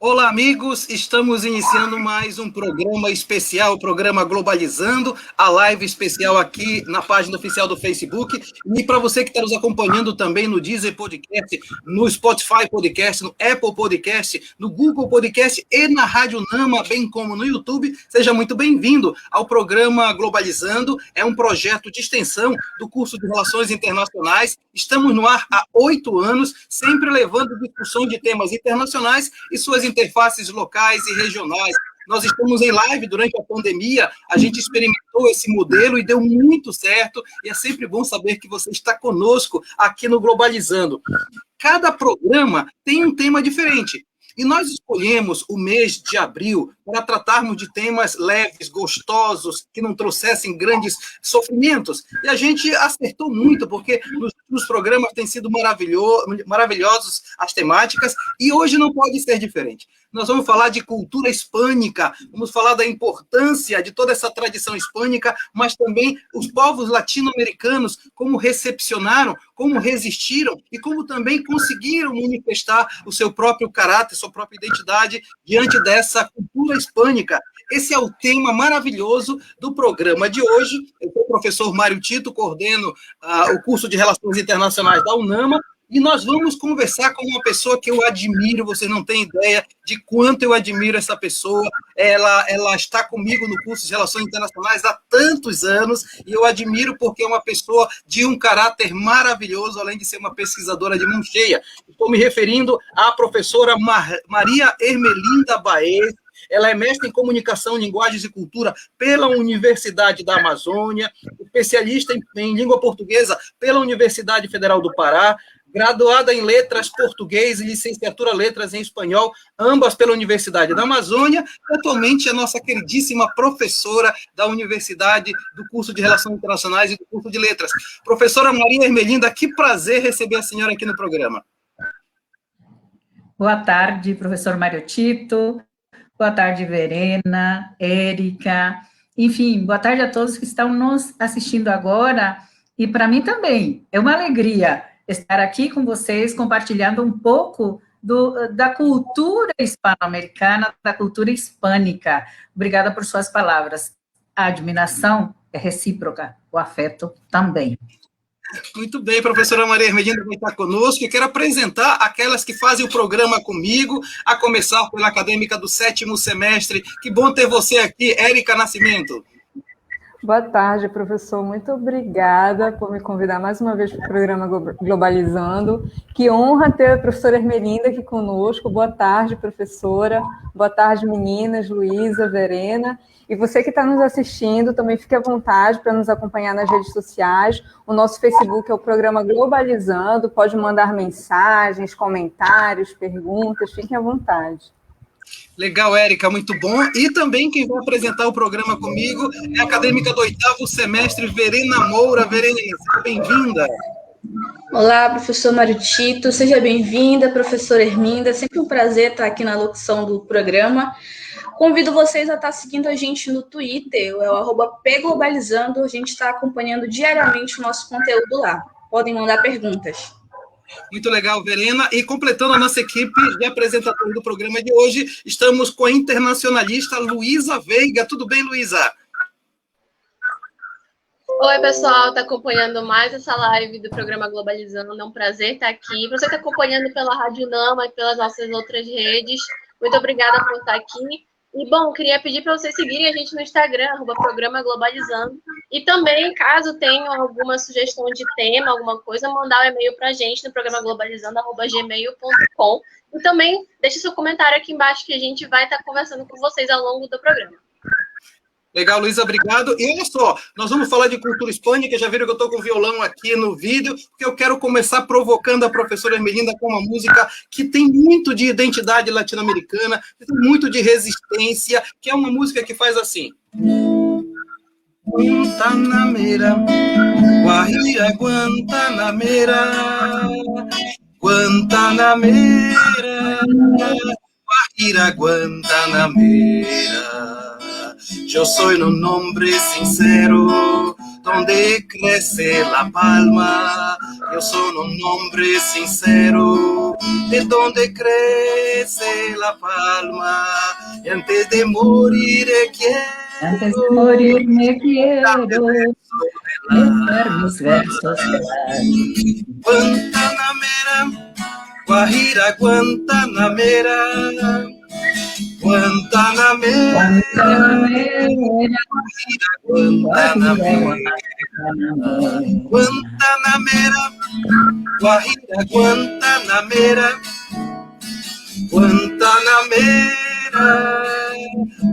Olá, amigos! Estamos iniciando mais um programa especial, o programa Globalizando, a live especial aqui na página oficial do Facebook. E para você que está nos acompanhando também no Deezer Podcast, no Spotify Podcast, no Apple Podcast, no Google Podcast e na Rádio Nama, bem como no YouTube, seja muito bem-vindo ao programa Globalizando. É um projeto de extensão do curso de Relações Internacionais. Estamos no ar há 8 anos, sempre levando discussões de temas internacionais e suas interfaces locais e regionais. Nós estamos em live durante a pandemia, a gente experimentou esse modelo e deu muito certo, e é sempre bom saber que você está conosco aqui no Globalizando. Cada programa tem um tema diferente, e nós escolhemos o mês de abril para tratarmos de temas leves, gostosos, que não trouxessem grandes sofrimentos. E a gente acertou muito, porque nos últimos programas têm sido maravilhosos as temáticas, e hoje não pode ser diferente. Nós vamos falar de cultura hispânica, vamos falar da importância de toda essa tradição hispânica, mas também os povos latino-americanos, como recepcionaram, como resistiram e como também conseguiram manifestar o seu próprio caráter, sua própria identidade diante dessa cultura hispânica. Esse é o tema maravilhoso do programa de hoje. Eu sou o professor Mário Tito, coordeno o curso de Relações Internacionais da UNAMA, e nós vamos conversar com uma pessoa que eu admiro, você não tem ideia de quanto eu admiro essa pessoa. Ela está comigo no curso de Relações Internacionais há tantos anos, e eu admiro porque é uma pessoa de um caráter maravilhoso, além de ser uma pesquisadora de mão cheia. Estou me referindo à professora Maria Ermelinda Baez. Ela é mestre em Comunicação, Linguagens e Cultura pela Universidade da Amazônia, especialista em língua portuguesa pela Universidade Federal do Pará, graduada em Letras Português e licenciatura Letras em Espanhol, ambas pela Universidade da Amazônia, e atualmente é nossa queridíssima professora da Universidade do curso de Relações Internacionais e do curso de Letras. Professora Maria Ermelinda, que prazer receber a senhora aqui no programa. Boa tarde, professor Mário Tito. Boa tarde, Verena, Érica, enfim, boa tarde a todos que estão nos assistindo agora, e para mim também é uma alegria estar aqui com vocês, compartilhando um pouco da cultura hispano-americana, da cultura hispânica. Obrigada por suas palavras. A admiração é recíproca, o afeto também. Muito bem, professora Maria Ermelinda vai estar conosco. Eu quero apresentar aquelas que fazem o programa comigo, a começar pela acadêmica do 7º semestre. Que bom ter você aqui, Érica Nascimento. Boa tarde, professor. Muito obrigada por me convidar mais uma vez para o programa Globalizando. Que honra ter a professora Ermelinda aqui conosco. Boa tarde, professora. Boa tarde, meninas, Luísa, Verena. E você que está nos assistindo, também fique à vontade para nos acompanhar nas redes sociais. O nosso Facebook é o programa Globalizando. Pode mandar mensagens, comentários, perguntas. Fiquem à vontade. Legal, Érica, muito bom. E também quem vai apresentar o programa comigo é a acadêmica do 8º semestre, Verena Moura. Verena, seja bem-vinda. Olá, professor Mário Tito, seja bem-vinda, professora Erminda. Sempre um prazer estar aqui na locução do programa. Convido vocês a estar seguindo a gente no Twitter, é o @pglobalizando. A gente está acompanhando diariamente o nosso conteúdo lá. Podem mandar perguntas. Muito legal, Verena. E completando a nossa equipe de apresentadores do programa de hoje, estamos com a internacionalista Luísa Veiga. Tudo bem, Luísa? Oi, pessoal, está acompanhando mais essa live do programa Globalizando. É um prazer estar aqui. Você está acompanhando pela Rádio Nama e pelas nossas outras redes. Muito obrigada por estar aqui. E, bom, queria pedir para vocês seguirem a gente no Instagram, @programa Globalizando. E também, caso tenham alguma sugestão de tema, alguma coisa, mandar um e-mail para a gente no programa globalizando@gmail.com. E também deixe seu comentário aqui embaixo que a gente vai estar conversando com vocês ao longo do programa. Legal, Luísa, obrigado. E olha só, nós vamos falar de cultura hispânica, já viram que eu estou com o violão aqui no vídeo, porque eu quero começar provocando a professora Ermelinda com uma música que tem muito de identidade latino-americana, tem muito de resistência, que é uma música que faz assim. Guantanamera, Guajira, Guantanamera, Guantanamera, Guajira, Guantanamera. Yo soy un hombre sincero, donde crece la palma. Yo soy un hombre sincero, de donde crece la palma, y antes de morir Antes de morir me quiero dejar mis versos Guantanamera, Guajira Guantanamera, Guantanamera, Guantanamera, Guantanamera, Guajira Guantanamera, Guantanamera,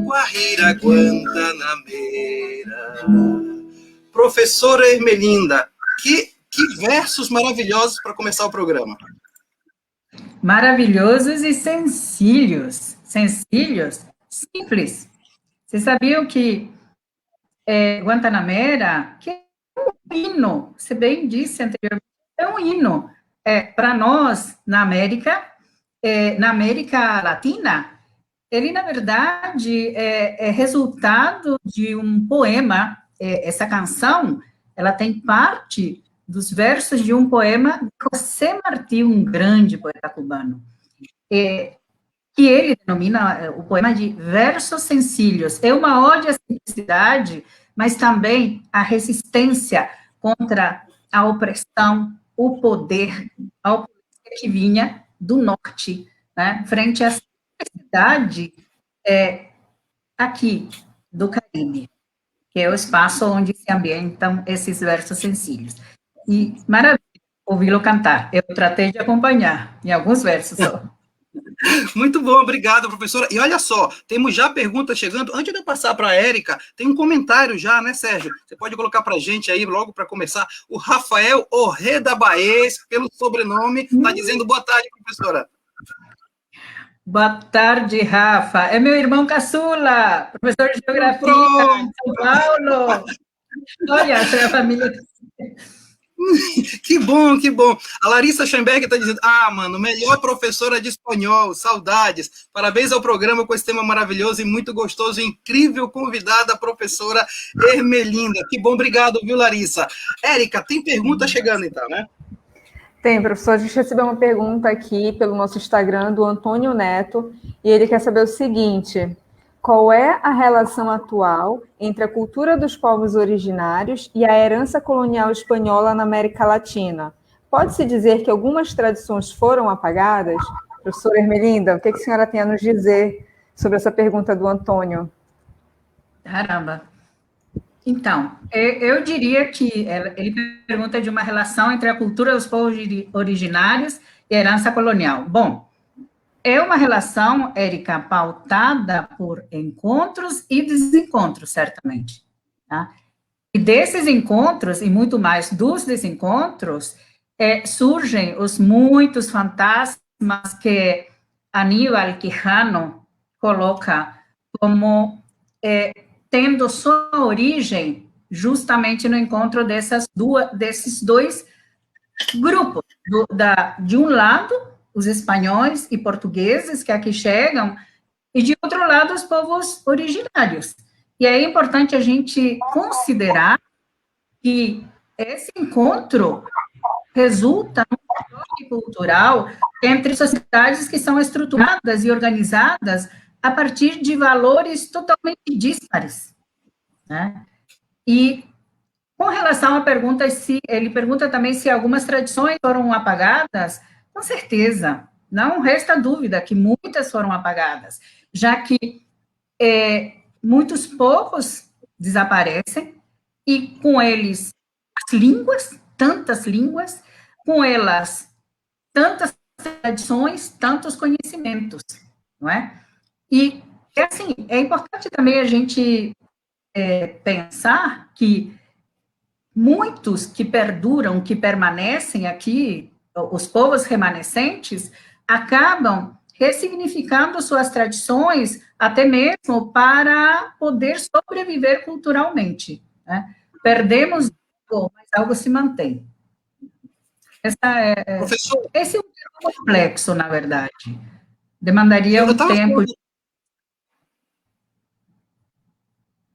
Guajira Guantanamera. Professora Ermelinda, que versos maravilhosos para começar o programa. Maravilhosos e sencillos. Sencillos, simples. Vocês sabiam que Guantanamera, que é um hino, você bem disse anteriormente, é um hino. Para nós, na América Latina, ele, na verdade, é resultado de um poema. Essa canção, ela tem parte dos versos de um poema de José Martí, um grande poeta cubano, que ele denomina o poema de versos sencillos. É uma ode à simplicidade, mas também à resistência contra a opressão, o poder, ao poder que vinha do norte, né, frente à simplicidade aqui do Caribe, que é o espaço onde se ambientam esses versos sencillos. E maravilha ouvi-lo cantar. Eu tratei de acompanhar em alguns versos só. Muito bom, obrigado, professora. E olha só, temos já perguntas chegando. Antes de eu passar para a Érica, tem um comentário já, né, Sérgio? Você pode colocar para a gente aí, logo para começar. O Rafael Orreda Baez, pelo sobrenome, está dizendo boa tarde, professora. Boa tarde, Rafa. É meu irmão caçula, professor de Geografia em São Paulo. Olha, essa é a família... Que bom, que bom. A Larissa Schoenberg está dizendo, mano, melhor professora de espanhol, saudades. Parabéns ao programa com esse tema maravilhoso e muito gostoso, incrível convidada, a professora Ermelinda. Que bom, obrigado, viu, Larissa? Érica, tem pergunta chegando então, né? Tem, professor. A gente recebeu uma pergunta aqui pelo nosso Instagram do Antônio Neto, e ele quer saber o seguinte: qual é a relação atual entre a cultura dos povos originários e a herança colonial espanhola na América Latina? Pode-se dizer que algumas tradições foram apagadas? Professora Ermelinda, o que a senhora tem a nos dizer sobre essa pergunta do Antônio? Caramba! Então, eu diria que ele pergunta de uma relação entre a cultura dos povos originários e a herança colonial. Bom, é uma relação, Érica, pautada por encontros e desencontros, certamente. Tá? E desses encontros, e muito mais dos desencontros, surgem os muitos fantasmas que Aníbal Quijano coloca como tendo sua origem justamente no encontro desses dois grupos. De um lado, os espanhóis e portugueses que aqui chegam, e de outro lado, os povos originários. E é importante a gente considerar que esse encontro resulta num choque cultural entre sociedades que são estruturadas e organizadas a partir de valores totalmente díspares, né? E com relação à pergunta, ele pergunta também se algumas tradições foram apagadas. Com certeza, não resta dúvida que muitas foram apagadas, já que muitos povos desaparecem, e com eles as línguas, tantas línguas, com elas tantas tradições, tantos conhecimentos, não é? E, assim, é importante também a gente pensar que muitos que perduram, que permanecem aqui, os povos remanescentes, acabam ressignificando suas tradições, até mesmo para poder sobreviver culturalmente, né? Perdemos algo, mas algo se mantém. Esse é um tema complexo, na verdade. Demandaria um tempo...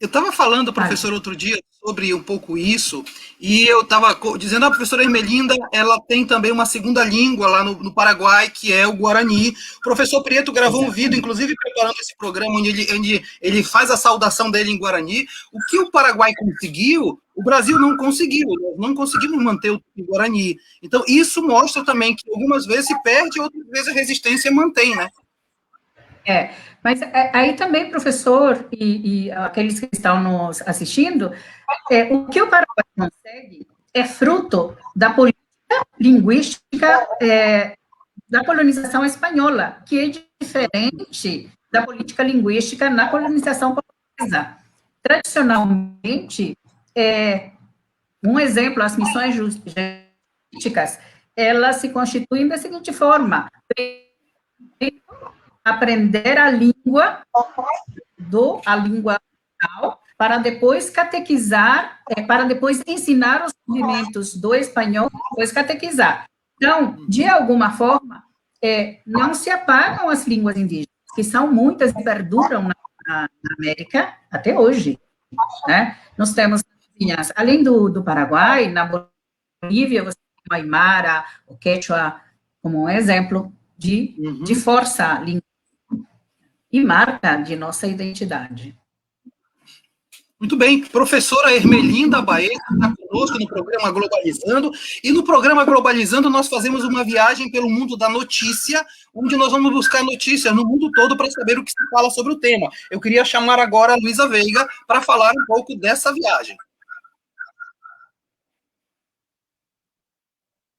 Eu estava falando, professor, outro dia sobre um pouco isso, e eu estava dizendo, a professora Ermelinda, ela tem também uma segunda língua lá no Paraguai, que é o Guarani. O professor Prieto gravou um vídeo, inclusive preparando esse programa, onde ele faz a saudação dele em Guarani. O que o Paraguai conseguiu, o Brasil não conseguiu, nós não conseguimos manter o Guarani. Então, isso mostra também que algumas vezes se perde, outras vezes a resistência mantém, né? Mas aí também, professor, e aqueles que estão nos assistindo, o que o Paraguai consegue é fruto da política linguística da colonização espanhola, que é diferente da política linguística na colonização portuguesa. Tradicionalmente, um exemplo, as missões jurídicas, elas se constituem da seguinte forma: aprender a língua local, para depois catequizar, para depois ensinar os movimentos do espanhol, depois catequizar. Então, de alguma forma, não se apagam as línguas indígenas, que são muitas e perduram na América até hoje, né? Nós temos, além do Paraguai, na Bolívia, você tem o Aymara, o Quechua, como um exemplo de força linguística e marca de nossa identidade. Muito bem, professora Ermelinda Baez está conosco no programa Globalizando, e no programa Globalizando nós fazemos uma viagem pelo mundo da notícia, onde nós vamos buscar notícias no mundo todo para saber o que se fala sobre o tema. Eu queria chamar agora a Luísa Veiga para falar um pouco dessa viagem.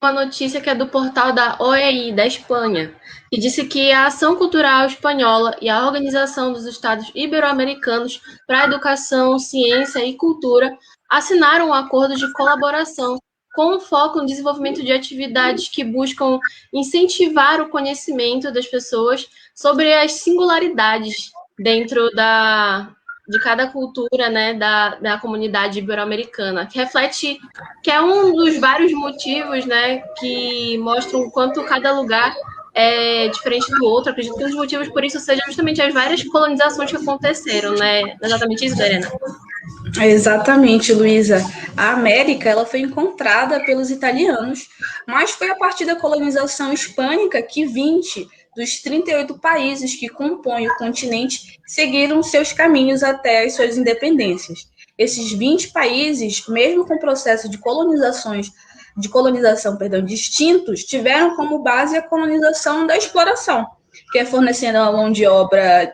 Uma notícia que é do portal da OEI, da Espanha, que disse que a Ação Cultural Espanhola e a Organização dos Estados Ibero-Americanos para a Educação, Ciência e Cultura assinaram um acordo de colaboração com foco no desenvolvimento de atividades que buscam incentivar o conhecimento das pessoas sobre as singularidades dentro de cada cultura, né, da comunidade ibero-americana, que reflete, que é um dos vários motivos, né, que mostram o quanto cada lugar é diferente do outro. Acredito que um dos motivos por isso seja justamente as várias colonizações que aconteceram, né? Exatamente isso, Verena? Exatamente, Luísa. A América, ela foi encontrada pelos italianos, mas foi a partir da colonização hispânica que 20 dos 38 países que compõem o continente seguiram seus caminhos até as suas independências. Esses 20 países, mesmo com o processo de colonização, distintos, tiveram como base a colonização da exploração, que é fornecendo a mão de obra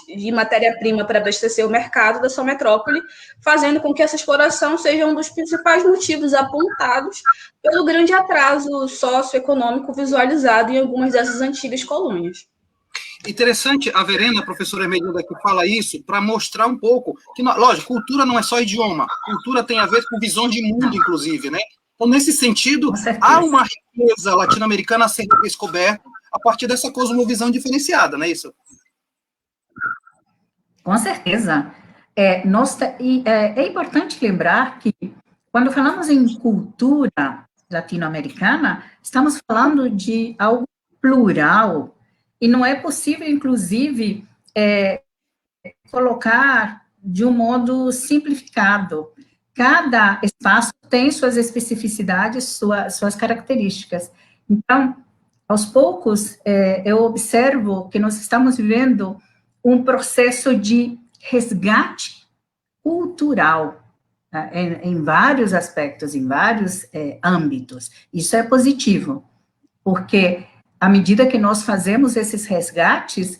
de matéria-prima para abastecer o mercado da sua metrópole, fazendo com que essa exploração seja um dos principais motivos apontados pelo grande atraso socioeconômico visualizado em algumas dessas antigas colônias. Interessante a Verena, a professora Ermelinda, que fala isso, para mostrar um pouco que, lógico, cultura não é só idioma, cultura tem a ver com visão de mundo, inclusive, né? Então, nesse sentido, há uma riqueza latino-americana a ser descoberta a partir dessa cosmovisão diferenciada, não é isso? Com certeza. É importante lembrar que, quando falamos em cultura latino-americana, estamos falando de algo plural, e não é possível, inclusive, colocar de um modo simplificado. Cada espaço tem suas especificidades, suas características. Então, aos poucos, eu observo que nós estamos vivendo um processo de resgate cultural, tá? Em vários aspectos, em vários âmbitos. Isso é positivo, porque à medida que nós fazemos esses resgates,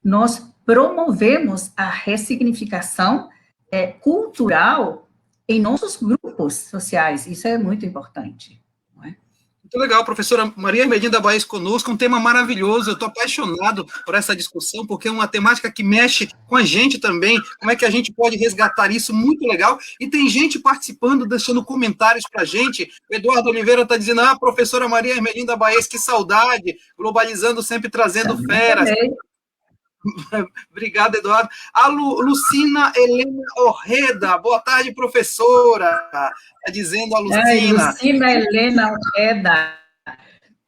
nós promovemos a ressignificação cultural em nossos grupos sociais. Isso é muito importante. Muito legal, professora Maria Ermelinda Baez conosco, um tema maravilhoso, eu estou apaixonado por essa discussão, porque é uma temática que mexe com a gente também, como é que a gente pode resgatar isso, muito legal, e tem gente participando, deixando comentários para a gente. O Eduardo Oliveira está dizendo, professora Maria Ermelinda Baez, que saudade, globalizando, sempre trazendo feras. Obrigado, Eduardo. A Lucina Helena Orreda, boa tarde, professora. Está dizendo a Lucina. Lucina Helena Orreda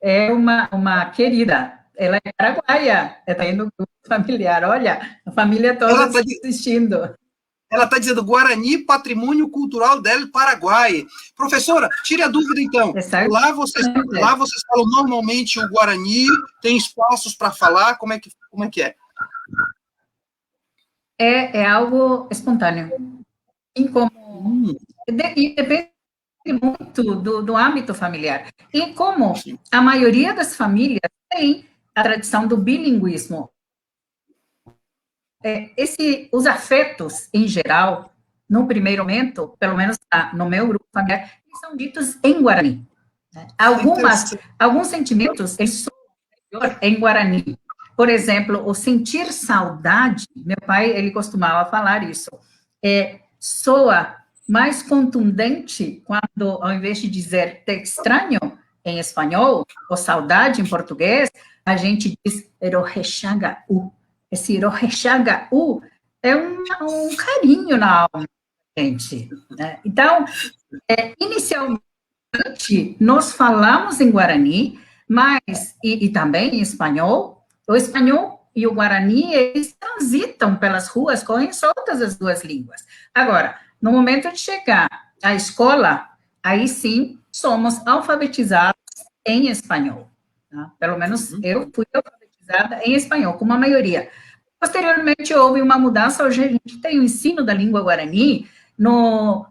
é uma querida. ela é paraguaia, está aí no grupo familiar. Olha, a família toda assistindo. Ela está dizendo Guarani, patrimônio cultural del Paraguai. Professora, tire a dúvida, então. Lá vocês falam normalmente o Guarani, tem espaços para falar, como é que é? É algo espontâneo. E depende muito do âmbito familiar. E como a maioria das famílias tem a tradição do bilinguismo, os afetos, em geral, no primeiro momento, pelo menos no meu grupo familiar, são ditos em Guarani. Alguns sentimentos eles são em Guarani. Por exemplo, o sentir saudade, meu pai, ele costumava falar isso, soa mais contundente quando, ao invés de dizer te extraño em espanhol, ou saudade em português, a gente diz erojechaga-u. Esse erojechaga-u é um carinho na alma, gente. Né? Então, inicialmente, nós falamos em Guarani, mas, e também em espanhol, o espanhol e o Guarani, eles transitam pelas ruas, correm soltas as duas línguas. Agora, no momento de chegar à escola, aí sim, somos alfabetizados em espanhol. Tá? Pelo menos eu fui alfabetizada em espanhol, como a maioria. Posteriormente, houve uma mudança, hoje a gente tem o ensino da língua Guarani no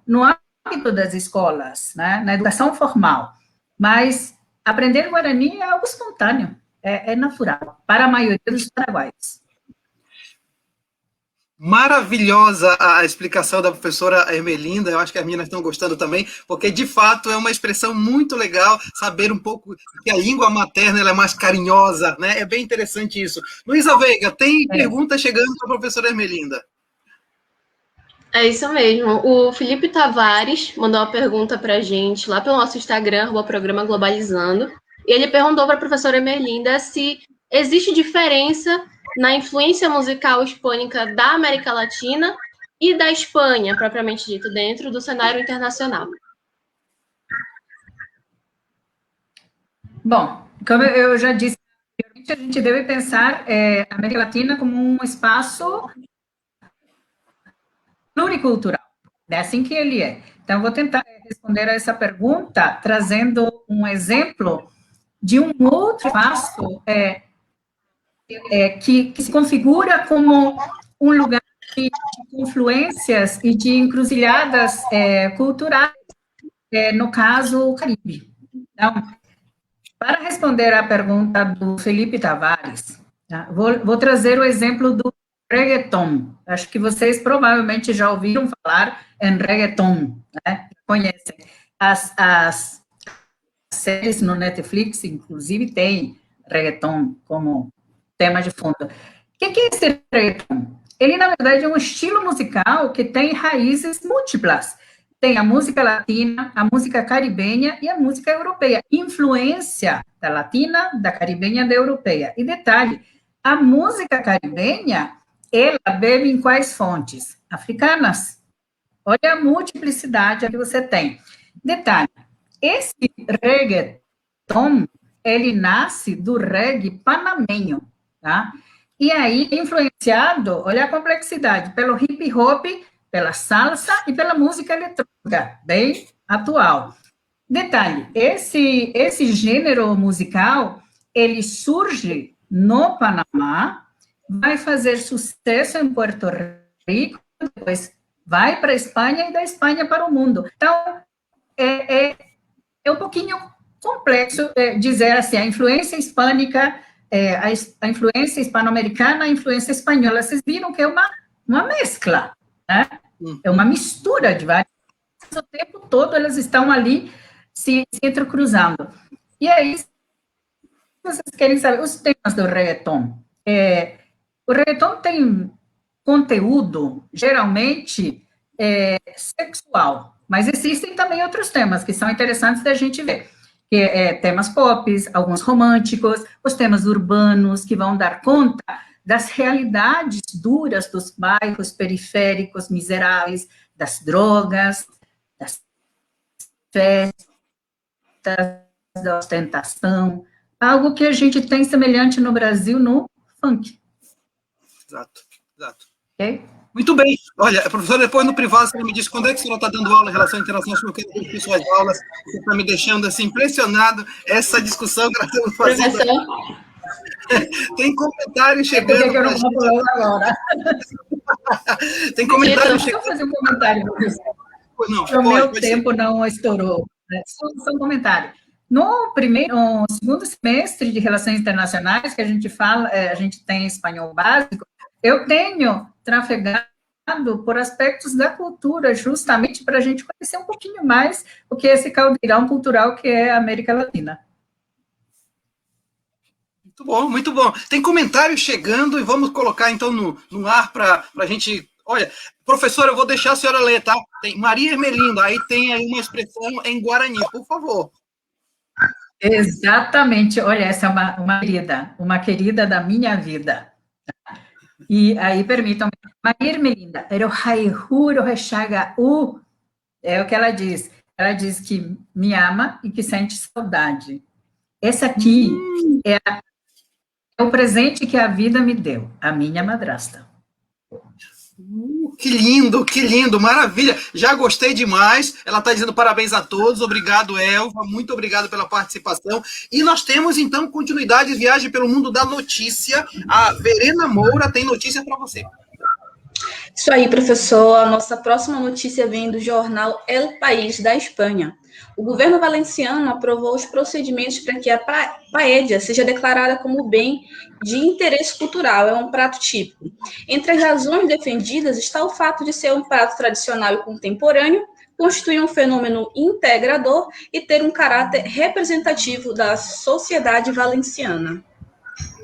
âmbito das escolas, né, na educação formal, mas aprender Guarani é algo espontâneo, é natural, para a maioria dos paraguaios. Maravilhosa a explicação da professora Ermelinda, eu acho que as meninas estão gostando também, porque de fato é uma expressão muito legal, saber um pouco que a língua materna ela é mais carinhosa, né? É bem interessante isso. Luísa Veiga, tem pergunta chegando para a professora Ermelinda. É isso mesmo. O Felipe Tavares mandou uma pergunta para a gente lá pelo nosso Instagram, o programa Globalizando, e ele perguntou para a professora Ermelinda se existe diferença na influência musical hispânica da América Latina e da Espanha, propriamente dito, dentro do cenário internacional. Bom, como eu já disse, a gente deve pensar a América Latina como um espaço pluricultural, é assim que ele é. Então, vou tentar responder a essa pergunta trazendo um exemplo de um outro espaço que se configura como um lugar de confluências e de encruzilhadas culturais, no caso, o Caribe. Então, para responder à pergunta do Felipe Tavares, tá, vou trazer o exemplo do reggaeton. Acho que vocês provavelmente já ouviram falar em reggaeton, né? Conhecem. As séries no Netflix, inclusive, tem reggaeton como tema de fundo. O que é esse reggaeton? Ele, na verdade, é um estilo musical que tem raízes múltiplas. Tem a música latina, a música caribenha e a música europeia. Influência da latina, da caribenha e da europeia. E detalhe, a música caribenha, ela bebe em quais fontes? Africanas. Olha a multiplicidade que você tem. Detalhe, esse reggaeton, ele nasce do reggae panamenho, tá? E aí, influenciado, olha a complexidade, pelo hip hop, pela salsa e pela música eletrônica, bem atual. Detalhe, esse gênero musical, ele surge no Panamá, vai fazer sucesso em Puerto Rico, depois vai para a Espanha e da Espanha para o mundo. Então, é um pouquinho complexo dizer assim, a influência hispânica, a influência hispano-americana, a influência espanhola. Vocês viram que é uma mescla, né? É uma mistura de várias coisas, o tempo todo elas estão ali se entrecruzando. E aí, vocês querem saber os temas do reggaeton. O reggaeton tem conteúdo, geralmente, sexual, mas existem também outros temas que são interessantes da gente ver, que temas pop, alguns românticos, os temas urbanos, que vão dar conta das realidades duras dos bairros periféricos, miseráveis, das drogas, das festas, da ostentação, algo que a gente tem semelhante no Brasil no funk. Exato, exato. Ok? Muito bem. Olha, professora, depois no privado você me disse quando é que a senhora está dando aula em relação à internacional, porque eu quero ver suas aulas, você está me deixando assim impressionado, essa discussão que nós estamos fazendo. Professor? Tem comentário Por chegando. que eu não vou falar agora? Tem comentário Deixa eu chegando. fazer um comentário. Não, O meu pode tempo não estourou. Né? Só um comentário. No segundo semestre de Relações Internacionais, que a gente fala, a gente tem espanhol básico, eu tenho trafegado por aspectos da cultura, justamente para a gente conhecer um pouquinho mais o que é esse caldeirão cultural que é a América Latina. Muito bom, muito bom. Tem comentário chegando e vamos colocar então no ar para a gente. Olha, professora, eu vou deixar a senhora ler, tá? Tem Maria Ermelinda, aí tem aí uma expressão em Guarani, por favor. Exatamente, olha, essa é uma querida da minha vida. E aí, permitam-me, Maria Ermelinda, eu juro, rechaga é o que ela diz. Ela diz que me ama e que sente saudade. Essa aqui é o presente que a vida me deu, a minha madrasta. Que lindo, maravilha. Já gostei demais. Ela está dizendo parabéns a todos. Obrigado, Elva. Muito obrigado pela participação. E nós temos, então, continuidade de viagem pelo mundo da notícia. A Verena Moura tem notícia para você. Isso aí, professor. A nossa próxima notícia vem do jornal El País, da Espanha. O governo valenciano aprovou os procedimentos para que a paella seja declarada como bem de interesse cultural, é um prato típico. Entre as razões defendidas está o fato de ser um prato tradicional e contemporâneo, constituir um fenômeno integrador e ter um caráter representativo da sociedade valenciana.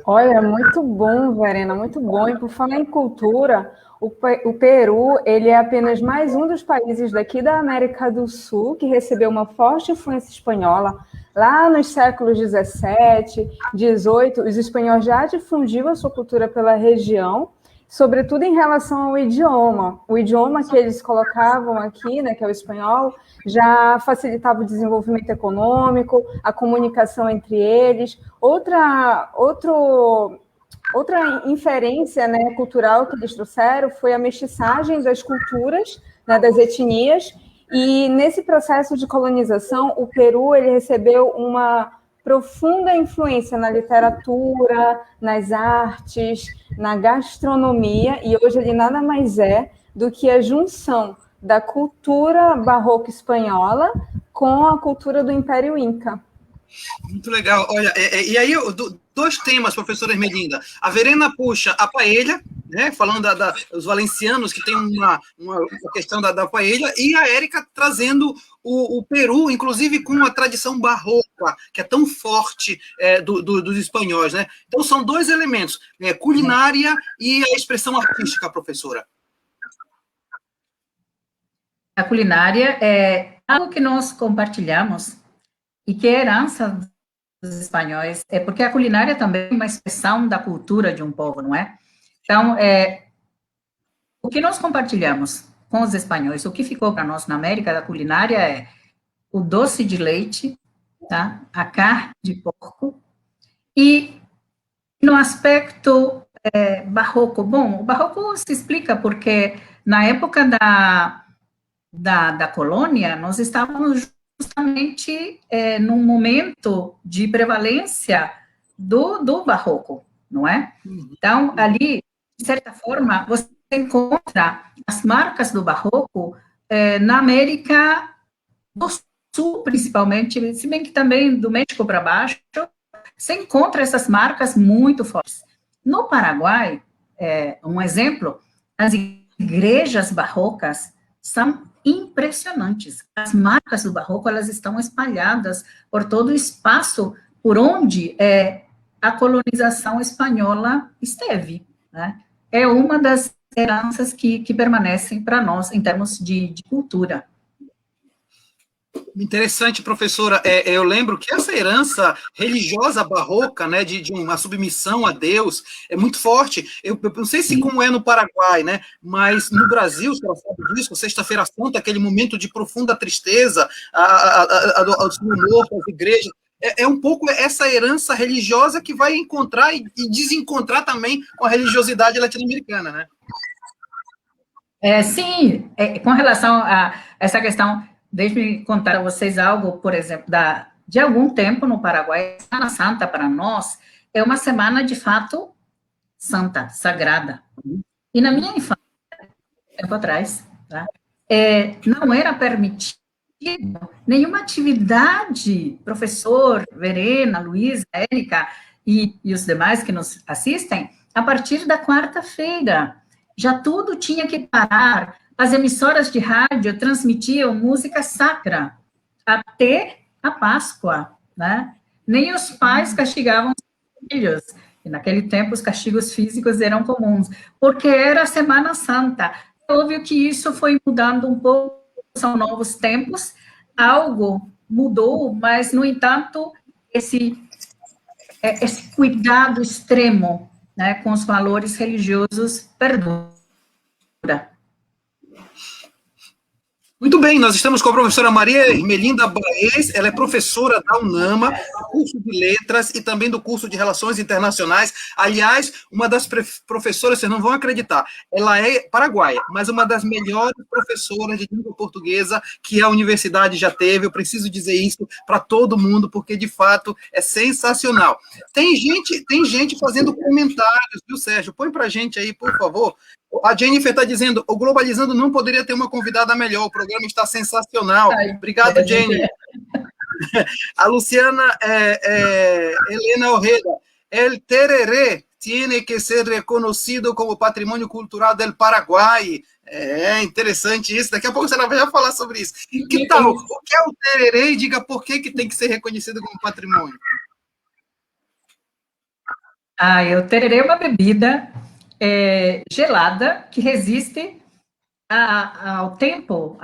Olha, muito bom, Verena, muito bom. E por falar em cultura, o Peru, ele é apenas mais um dos países daqui da América do Sul que recebeu uma forte influência espanhola. Lá nos séculos 17, 18, os espanhóis já difundiam a sua cultura pela região, sobretudo em relação ao idioma. O idioma que eles colocavam aqui, né, que é o espanhol, já facilitava o desenvolvimento econômico, a comunicação entre eles. Outra inferência, né, cultural que eles trouxeram foi a mestiçagem das culturas, né, das etnias, e nesse processo de colonização, o Peru ele recebeu uma profunda influência na literatura, nas artes, na gastronomia, e hoje ele nada mais é do que a junção da cultura barroca espanhola com a cultura do Império Inca. Muito legal. Olha, e aí, dois temas, professora Ermelinda. A Verena puxa a paella, né, falando dos valencianos, que tem uma questão da paella, e a Érica trazendo o Peru, inclusive com a tradição barroca, que é tão forte dos espanhóis, né? Então, são dois elementos, culinária e a expressão artística, professora. A culinária é algo que nós compartilhamos e que é herança dos espanhóis, porque a culinária também é uma expressão da cultura de um povo, não é? Então, o que nós compartilhamos com os espanhóis, o que ficou para nós na América da culinária é o doce de leite, tá? A carne de porco, e no aspecto barroco, bom, o barroco se explica porque na época da colônia, nós estávamos justamente num momento de prevalência do barroco, não é? Então, ali, de certa forma, você encontra as marcas do barroco na América do Sul, principalmente, se bem que também do México para baixo, você encontra essas marcas muito fortes. No Paraguai, um exemplo, as igrejas barrocas são impressionantes. As marcas do barroco, elas estão espalhadas por todo o espaço por onde a colonização espanhola esteve, né? É uma das heranças que permanecem para nós em termos de cultura. Interessante, professora. Eu lembro que essa herança religiosa barroca, né, de uma submissão a Deus, é muito forte. Eu não sei se como é no Paraguai, né, mas no Brasil, você sabe disso, Sexta-feira Santa, aquele momento de profunda tristeza, ao Senhor, para as igrejas, é um pouco essa herança religiosa que vai encontrar e desencontrar também com a religiosidade latino-americana, né? Sim, com relação a essa questão, deixe-me contar a vocês algo, por exemplo, de algum tempo no Paraguai, a Semana Santa para nós é uma semana de fato santa, sagrada. E na minha infância, tempo atrás, tá? Não era permitido nenhuma atividade, professor, Verena, Luísa, Érica e os demais que nos assistem, a partir da quarta-feira. Já tudo tinha que parar, as emissoras de rádio transmitiam música sacra até a Páscoa, né? Nem os pais castigavam os filhos, e naquele tempo os castigos físicos eram comuns, porque era a Semana Santa. É óbvio que isso foi mudando um pouco, são novos tempos, algo mudou, mas, no entanto, esse cuidado extremo, né, com os valores religiosos perdura. Muito bem, nós estamos com a professora Maria Ermelinda Baez, ela é professora da UNAMA, do curso de Letras e também do curso de Relações Internacionais. Aliás, uma das professoras, vocês não vão acreditar, ela é paraguaia, mas uma das melhores professoras de língua portuguesa que a universidade já teve. Eu preciso dizer isso para todo mundo, porque, de fato, é sensacional. Tem gente fazendo comentários, viu, Sérgio? Põe para a gente aí, por favor. A Jennifer está dizendo, o Globalizando não poderia ter uma convidada melhor, o programa está sensacional. Obrigado, Jennifer. A Luciana Helena Orreda, el tereré tiene que ser reconocido como patrimônio cultural del Paraguai. É interessante isso, daqui a pouco você vai já falar sobre isso. Que tal? O que é o tereré e diga por que tem que ser reconhecido como patrimônio? O tereré é uma bebida gelada, que resiste ao tempo,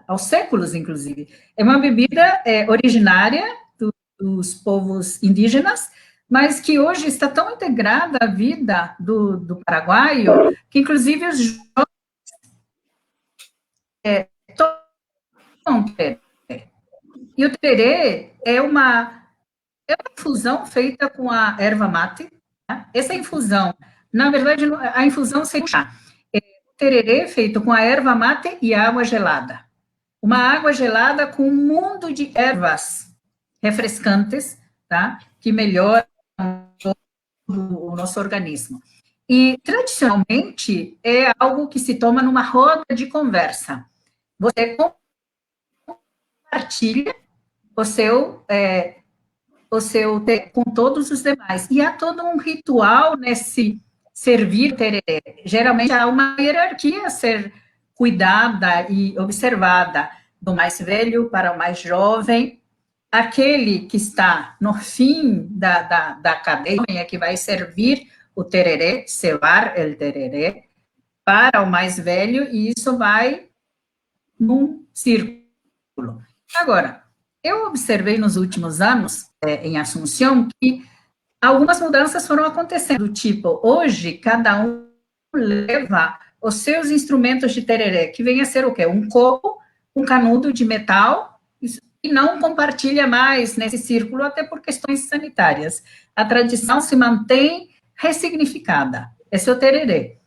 aos séculos, inclusive. É uma bebida originária dos povos indígenas, mas que hoje está tão integrada à vida do paraguaio, que, inclusive, os jovens tomam tereré. E o tereré é uma infusão feita com a erva mate. Tá? Essa infusão, na verdade, a infusão sem chá. O tereré é feito com a erva mate e água gelada. Uma água gelada com um mundo de ervas refrescantes, tá? Que melhoram o nosso organismo. E, tradicionalmente, é algo que se toma numa roda de conversa. Você compartilha o seu com todos os demais. E há todo um ritual nesse servir tereré. Geralmente há uma hierarquia a ser cuidada e observada, do mais velho para o mais jovem. Aquele que está no fim da cadeia é que vai servir o tereré, cebar el tereré, para o mais velho, e isso vai num círculo. Agora, eu observei nos últimos anos, em Assunção, que algumas mudanças foram acontecendo, tipo, hoje, cada um leva os seus instrumentos de tereré, que vem a ser o quê? Um copo, um canudo de metal, e não compartilha mais nesse círculo, até por questões sanitárias. A tradição se mantém ressignificada. Esse é o tereré.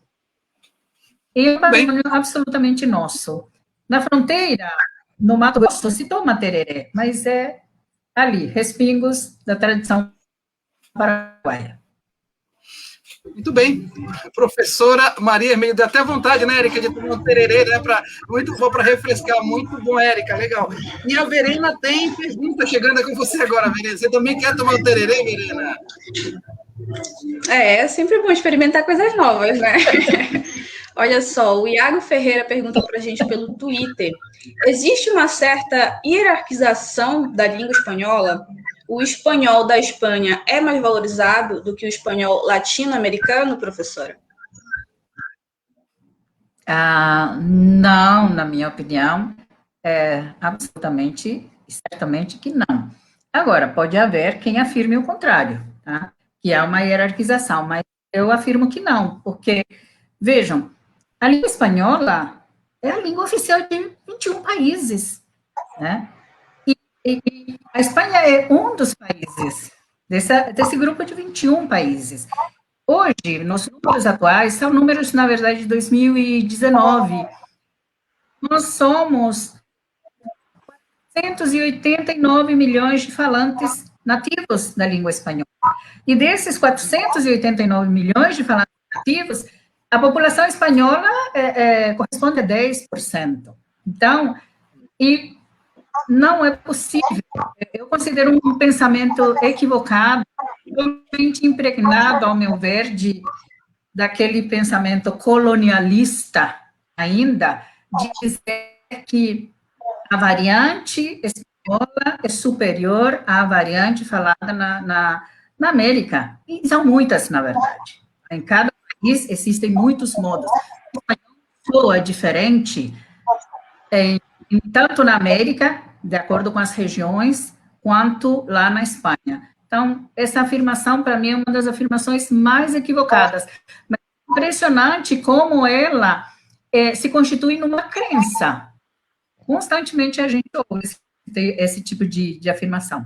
E é um patrimônio absolutamente nosso. Na fronteira, no Mato Grosso, se toma tereré, mas é ali, respingos da tradição paraguaia. Muito bem. Professora Maria Hermelinda, dá até vontade, né, Érica, de tomar um tererê, né? Muito bom para refrescar. Muito bom, Érica, legal. E a Verena tem pergunta chegando com você agora, Verena. Você também quer tomar um tererê, Verena? É sempre bom experimentar coisas novas, né? Olha só, o Iago Ferreira pergunta para a gente pelo Twitter. Existe uma certa hierarquização da língua espanhola? O espanhol da Espanha é mais valorizado do que o espanhol latino-americano, professora? Não, na minha opinião, absolutamente, certamente que não. Agora, pode haver quem afirme o contrário, tá? Que há uma hierarquização, mas eu afirmo que não, porque, vejam, a língua espanhola é a língua oficial de 21 países, né? E A Espanha é um dos países, desse grupo de 21 países. Hoje, nos números atuais, são números, na verdade, de 2019. Nós somos 489 milhões de falantes nativos da língua espanhola. E desses 489 milhões de falantes nativos, a população espanhola corresponde a 10%. Então, e não é possível. Eu considero um pensamento equivocado, totalmente impregnado, ao meu ver, daquele pensamento colonialista ainda, de dizer que a variante espanhola é superior à variante falada na América. E são muitas, na verdade. Em cada país existem muitos modos. O espanhol soa diferente, tanto na América, de acordo com as regiões, quanto lá na Espanha. Então, essa afirmação, para mim, é uma das afirmações mais equivocadas. Mas é impressionante como ela se constitui numa crença. Constantemente a gente ouve esse tipo de afirmação.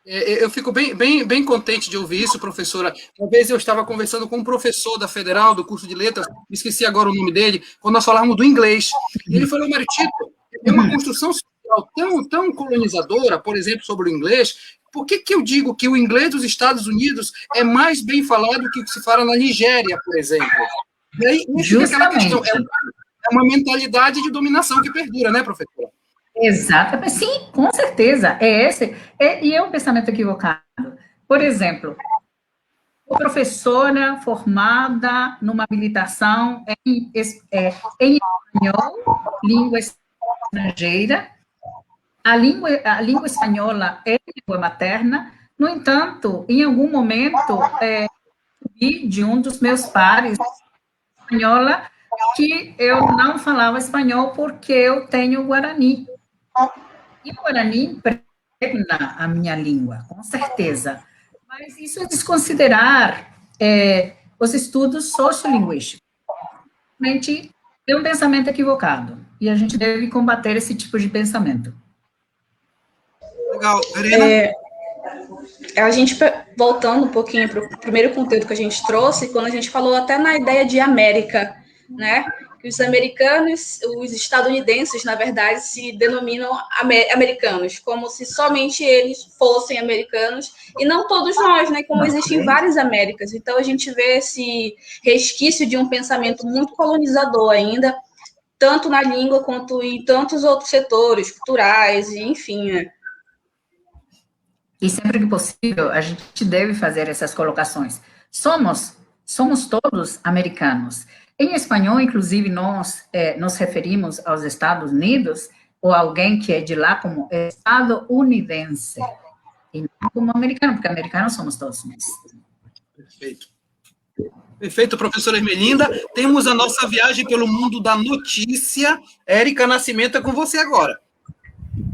Eu fico bem contente de ouvir isso, professora. Uma vez eu estava conversando com um professor da Federal, do curso de Letras, me esqueci agora o nome dele, quando nós falávamos do inglês. E ele falou, Mário Tito, é uma construção social tão colonizadora, por exemplo, sobre o inglês. Por que eu digo que o inglês dos Estados Unidos é mais bem falado que o que se fala na Nigéria, por exemplo? E aí, fica aquela questão, é uma mentalidade de dominação que perdura, né, professora? Exatamente, sim, com certeza, e é um pensamento equivocado. Por exemplo, professora formada numa habilitação em espanhol, língua estrangeira, a língua espanhola é língua materna, no entanto, em algum momento, vi de um dos meus pares espanhola que eu não falava espanhol porque eu tenho Guarani. E o Guarani impregna a minha língua, com certeza. Mas isso é desconsiderar os estudos sociolinguísticos. Realmente é um pensamento equivocado. E a gente deve combater esse tipo de pensamento. Legal. Verena? A gente, voltando um pouquinho para o primeiro conteúdo que a gente trouxe, quando a gente falou até na ideia de América, né? Que os americanos, os estadunidenses, na verdade, se denominam americanos, como se somente eles fossem americanos, e não todos nós, né? Como existem várias Américas. Então, a gente vê esse resquício de um pensamento muito colonizador ainda, tanto na língua quanto em tantos outros setores, culturais, enfim, né? E sempre que possível, a gente deve fazer essas colocações. Somos todos americanos. Em espanhol, inclusive, nós nos referimos aos Estados Unidos, ou alguém que é de lá como estadunidense, e não como americano, porque americanos somos todos nós. Perfeito. Perfeito, professora Ermelinda. Temos a nossa viagem pelo mundo da notícia. Érica Nascimento, é com você agora.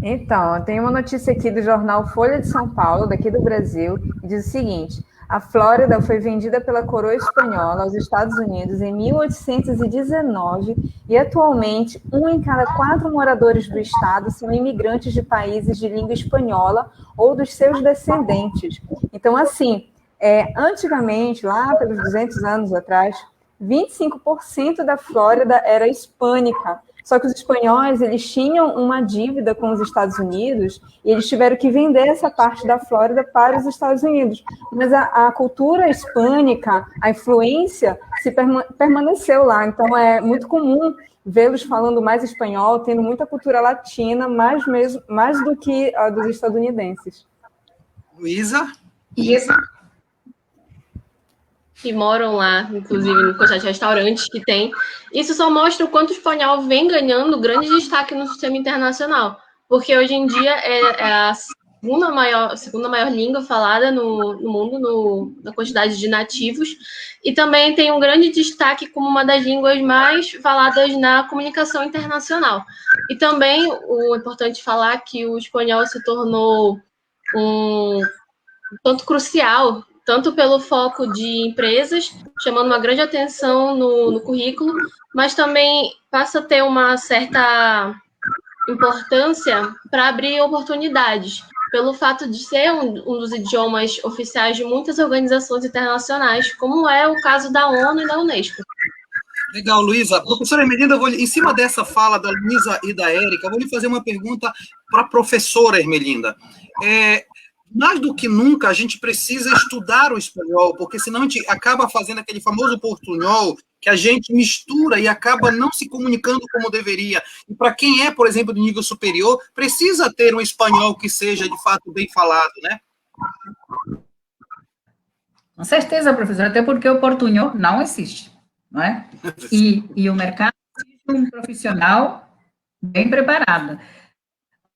Então, tem uma notícia aqui do jornal Folha de São Paulo, daqui do Brasil, que diz o seguinte: a Flórida foi vendida pela coroa espanhola aos Estados Unidos em 1819 e atualmente 1 em cada 4 moradores do estado são imigrantes de países de língua espanhola ou dos seus descendentes. Então, assim, antigamente, lá pelos 200 anos atrás, 25% da Flórida era hispânica. Só que os espanhóis, eles tinham uma dívida com os Estados Unidos e eles tiveram que vender essa parte da Flórida para os Estados Unidos. Mas a cultura hispânica, a influência, permaneceu lá. Então, é muito comum vê-los falando mais espanhol, tendo muita cultura latina, mais do que a dos estadunidenses. Luísa? Que moram lá, inclusive, no quantidade de restaurantes que tem. Isso só mostra o quanto o espanhol vem ganhando grande destaque no sistema internacional, porque hoje em dia é a segunda maior língua falada no mundo, na quantidade de nativos, e também tem um grande destaque como uma das línguas mais faladas na comunicação internacional. E também é importante falar que o espanhol se tornou um ponto crucial, tanto pelo foco de empresas, chamando uma grande atenção no currículo, mas também passa a ter uma certa importância para abrir oportunidades, pelo fato de ser um dos idiomas oficiais de muitas organizações internacionais, como é o caso da ONU e da Unesco. Legal, Luísa. Professora Ermelinda, em cima dessa fala da Luísa e da Érica, eu vou lhe fazer uma pergunta para a professora Ermelinda. Mais do que nunca, a gente precisa estudar o espanhol, porque senão a gente acaba fazendo aquele famoso portunhol que a gente mistura e acaba não se comunicando como deveria. E para quem é, por exemplo, de nível superior, precisa ter um espanhol que seja, de fato, bem falado, né? Com certeza, professor, até porque o portunhol não existe, não é? E o mercado precisa de um profissional bem preparado.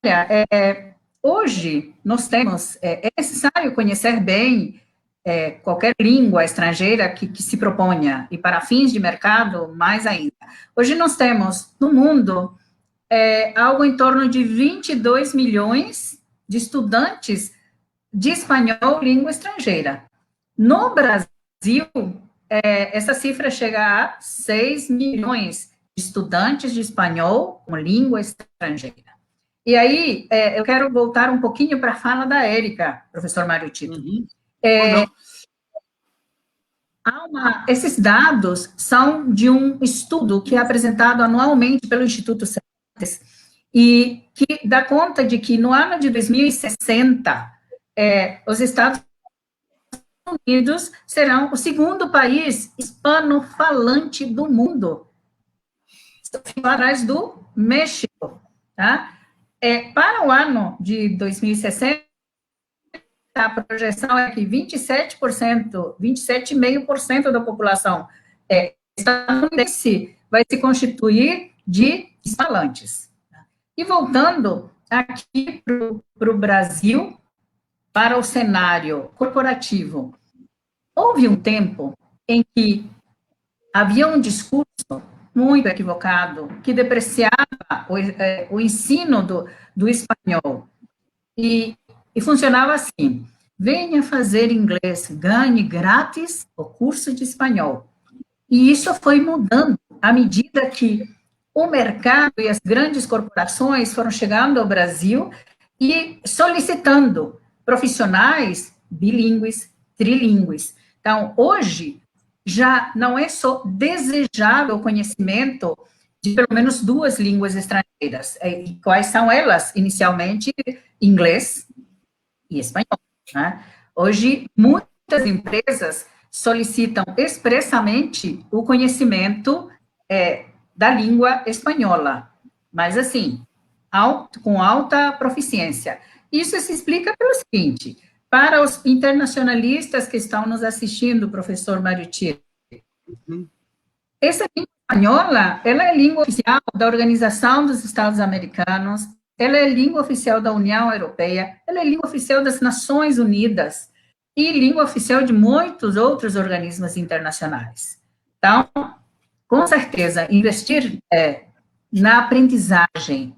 Olha, hoje, nós temos, é necessário conhecer bem qualquer língua estrangeira que se proponha, e para fins de mercado, mais ainda. Hoje nós temos, no mundo, algo em torno de 22 milhões de estudantes de espanhol, língua estrangeira. No Brasil, essa cifra chega a 6 milhões de estudantes de espanhol como língua estrangeira. E aí, eu quero voltar um pouquinho para a fala da Érica, professor Mário Tito. Esses dados são de um estudo que é apresentado anualmente pelo Instituto Cervantes e que dá conta de que no ano de 2060, os Estados Unidos serão o segundo país hispano-falante do mundo, atrás do México, tá? Para o ano de 2060, a projeção é que 27,5% da população estadunidense vai se constituir de hispanofalantes. E voltando aqui para o Brasil, para o cenário corporativo, houve um tempo em que havia um discurso muito equivocado, que depreciava o ensino do espanhol. E funcionava assim: venha fazer inglês, ganhe grátis o curso de espanhol. E isso foi mudando à medida que o mercado e as grandes corporações foram chegando ao Brasil e solicitando profissionais bilíngues, trilíngues. Então, hoje, já não é só desejável o conhecimento de pelo menos 2 línguas estrangeiras. E quais são elas? Inicialmente, inglês e espanhol. Né? Hoje, muitas empresas solicitam expressamente o conhecimento da língua espanhola, mas assim, com alta proficiência. Isso se explica pelo seguinte: para os internacionalistas que estão nos assistindo, professor Mário Tito, essa língua espanhola, ela é língua oficial da Organização dos Estados Americanos, ela é língua oficial da União Europeia, ela é língua oficial das Nações Unidas e língua oficial de muitos outros organismos internacionais. Então, com certeza, investir na aprendizagem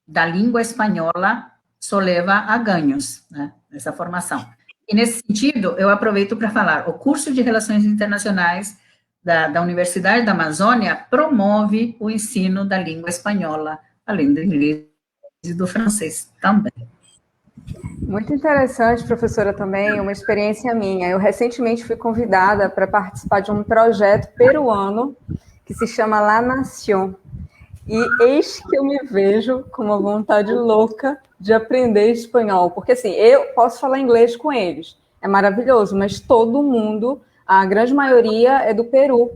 da língua espanhola só leva a ganhos, né, nessa formação. E, nesse sentido, eu aproveito para falar, o curso de Relações Internacionais da Universidade da Amazônia promove o ensino da língua espanhola, além do inglês e do francês também. Muito interessante, professora, também, uma experiência minha. Eu recentemente fui convidada para participar de um projeto peruano que se chama La Nación. E eis que eu me vejo com uma vontade louca de aprender espanhol, porque assim, eu posso falar inglês com eles, é maravilhoso, mas todo mundo, a grande maioria é do Peru.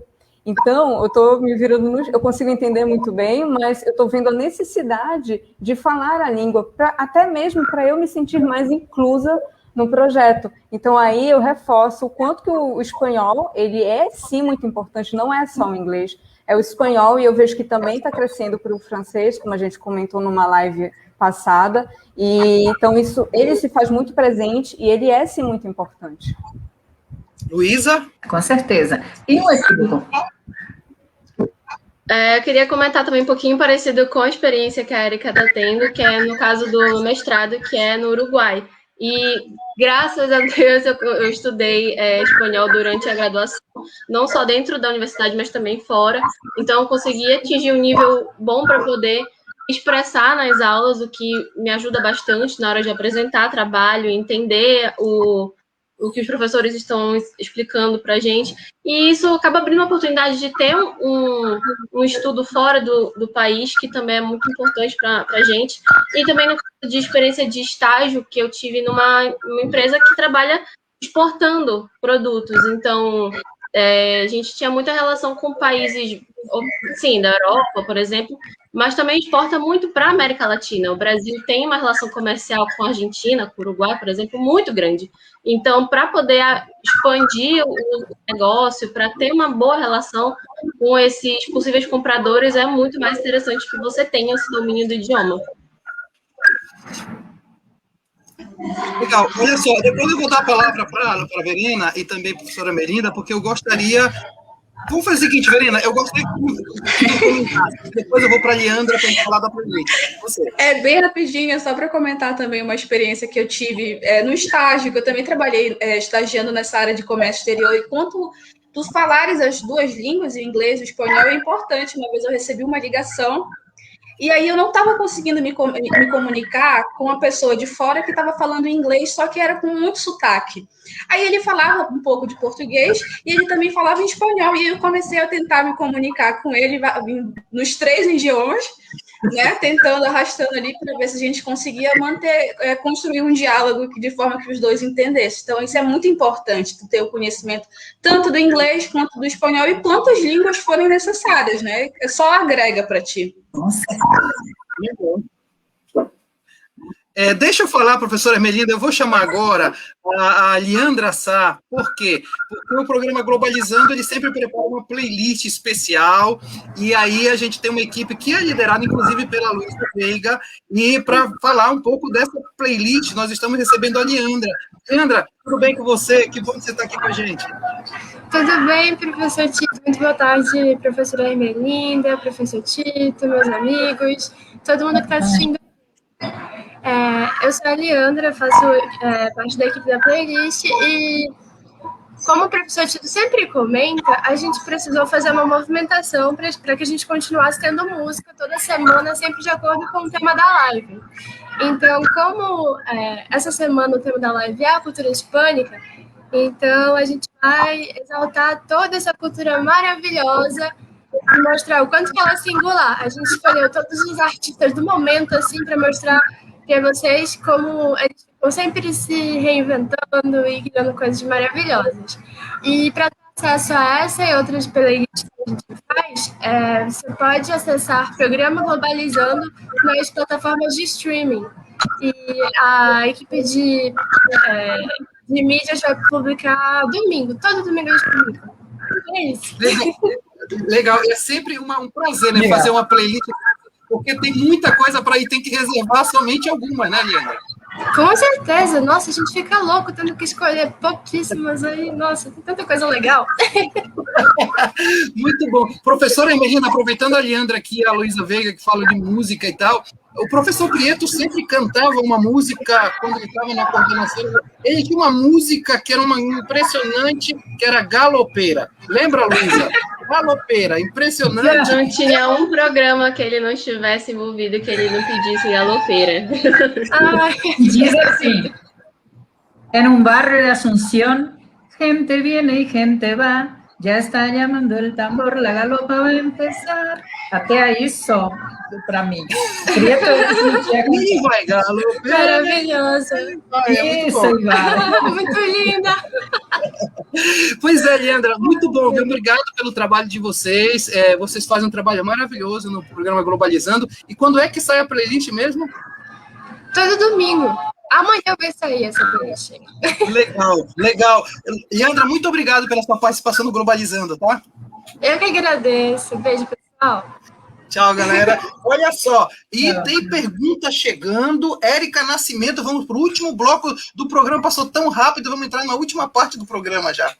Então, eu estou me virando, eu consigo entender muito bem, mas eu estou vendo a necessidade de falar a língua, até mesmo para eu me sentir mais inclusa no projeto. Então, aí eu reforço o quanto que o espanhol, ele é sim muito importante, não é só o inglês, é o espanhol, e eu vejo que também está crescendo para o francês, como a gente comentou numa live passada, e então isso, ele se faz muito presente, e ele é sim muito importante. Luísa? Com certeza. E o equívoco? Eu queria comentar também um pouquinho parecido com a experiência que a Érica está tendo, que é no caso do mestrado, que é no Uruguai. E, graças a Deus, eu estudei espanhol durante a graduação, não só dentro da universidade, mas também fora. Então, eu consegui atingir um nível bom para poder expressar nas aulas, o que me ajuda bastante na hora de apresentar trabalho, entender o que os professores estão explicando para a gente, e isso acaba abrindo a oportunidade de ter um estudo fora do país, que também é muito importante para a gente, e também no caso de experiência de estágio, que eu tive numa empresa que trabalha exportando produtos, então a gente tinha muita relação com países, sim, da Europa, por exemplo, mas também exporta muito para a América Latina. O Brasil tem uma relação comercial com a Argentina, com o Uruguai, por exemplo, muito grande. Então, para poder expandir o negócio, para ter uma boa relação com esses possíveis compradores, é muito mais interessante que você tenha esse domínio do idioma. Legal. Olha só, depois eu vou dar a palavra para a Verena e também para a professora Melinda, porque eu gostaria... Vamos fazer o seguinte, Verena, eu gostaria que comentasse. Depois eu vou para a Leandra para a gente falar da playlist. Você. Bem rapidinho, só para comentar também uma experiência que eu tive no estágio, que eu também trabalhei estagiando nessa área de comércio exterior, e quanto tu falares as duas línguas, o inglês e o espanhol, é importante. Uma vez eu recebi uma ligação, e aí eu não estava conseguindo me comunicar com uma pessoa de fora que estava falando inglês, só que era com muito sotaque. Aí ele falava um pouco de português e ele também falava em espanhol, e eu comecei a tentar me comunicar com ele nos 3 idiomas, né, tentando, arrastando ali para ver se a gente conseguia construir um diálogo de forma que os dois entendessem. Então, isso é muito importante, tu ter o conhecimento tanto do inglês quanto do espanhol, e quantas línguas forem necessárias, né? Só agrega para ti. Nossa. Deixa eu falar, professora Melinda, eu vou chamar agora a Leandra Sá. Por quê? Porque o programa Globalizando, ele sempre prepara uma playlist especial, e aí a gente tem uma equipe que é liderada, inclusive, pela Luísa Veiga, e para falar um pouco dessa playlist, nós estamos recebendo a Leandra. Leandra, tudo bem com você? Que bom que você está aqui com a gente. Tudo bem, professor Tito? Muito boa tarde, professora Melinda, professor Tito, meus amigos, todo mundo que está assistindo. Eu sou a Leandra, faço parte da equipe da playlist, e como o professor Tito sempre comenta, a gente precisou fazer uma movimentação para que a gente continuasse tendo música toda semana, sempre de acordo com o tema da live. Então, como essa semana o tema da live é a cultura hispânica, então a gente vai exaltar toda essa cultura maravilhosa e mostrar o quanto que ela é singular. A gente escolheu todos os artistas do momento, assim, para mostrar para vocês como eles ficam sempre se reinventando e criando coisas maravilhosas. E para ter acesso a essa e outras playlists que a gente faz, você pode acessar o Programa Globalizando nas plataformas de streaming. E a equipe de mídias vai publicar domingo, todo domingo a gente publica. É isso. Legal, é sempre um prazer, né, fazer uma playlist, porque tem muita coisa para ir, tem que reservar somente alguma, né, Leandra? Com certeza, nossa, a gente fica louco tendo que escolher pouquíssimas aí, nossa, tem tanta coisa legal. Muito bom. Professora Emelina, aproveitando a Leandra aqui e a Luísa Veiga, que fala de música e tal, o professor Prieto sempre cantava uma música, quando ele estava na coordenação, ele tinha uma música que era uma impressionante, que era Galopeira. Lembra, Luísa? Galopeira, impressionante. Não tinha um programa que ele não estivesse envolvido, que ele não pedisse galopeira. Dice así: en un barrio de Asunción, gente viene y gente va, ya está llamando el tambor, la galopa va a empezar. Até aí só, para mim. Queria E vai, galopeira. Maravilhosa. Isso, vai. Muito linda. Pois é, Leandra, muito bom. Obrigado pelo trabalho de vocês. Vocês fazem um trabalho maravilhoso no programa Globalizando. E quando é que sai a playlist mesmo? Todo domingo. Amanhã vai sair essa playlist. Legal, legal. Leandra, muito obrigado pela sua participação no Globalizando, tá? Eu que agradeço. Beijo, pessoal. Tchau, galera. Olha só, e tem pergunta chegando. Érica Nascimento, vamos para o último bloco do programa. Passou tão rápido, vamos entrar na última parte do programa já.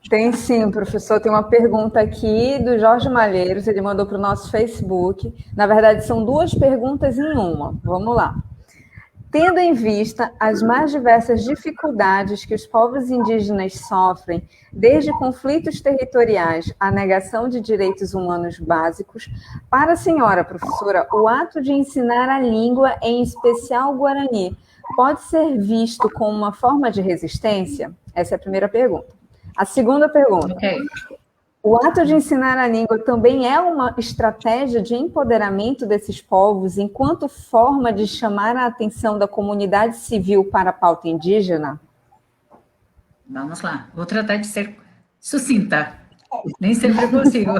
Tem sim, professor. Tem uma pergunta aqui do Jorge Malheiros, ele mandou para o nosso Facebook. Na verdade, são 2 perguntas em uma. Vamos lá. Tendo em vista as mais diversas dificuldades que os povos indígenas sofrem, desde conflitos territoriais à negação de direitos humanos básicos, para a senhora professora, o ato de ensinar a língua, em especial o Guarani, pode ser visto como uma forma de resistência? Essa é a primeira pergunta. A segunda pergunta. Ok. O ato de ensinar a língua também é uma estratégia de empoderamento desses povos enquanto forma de chamar a atenção da comunidade civil para a pauta indígena? Vamos lá. Vou tratar de ser sucinta. Nem sempre consigo.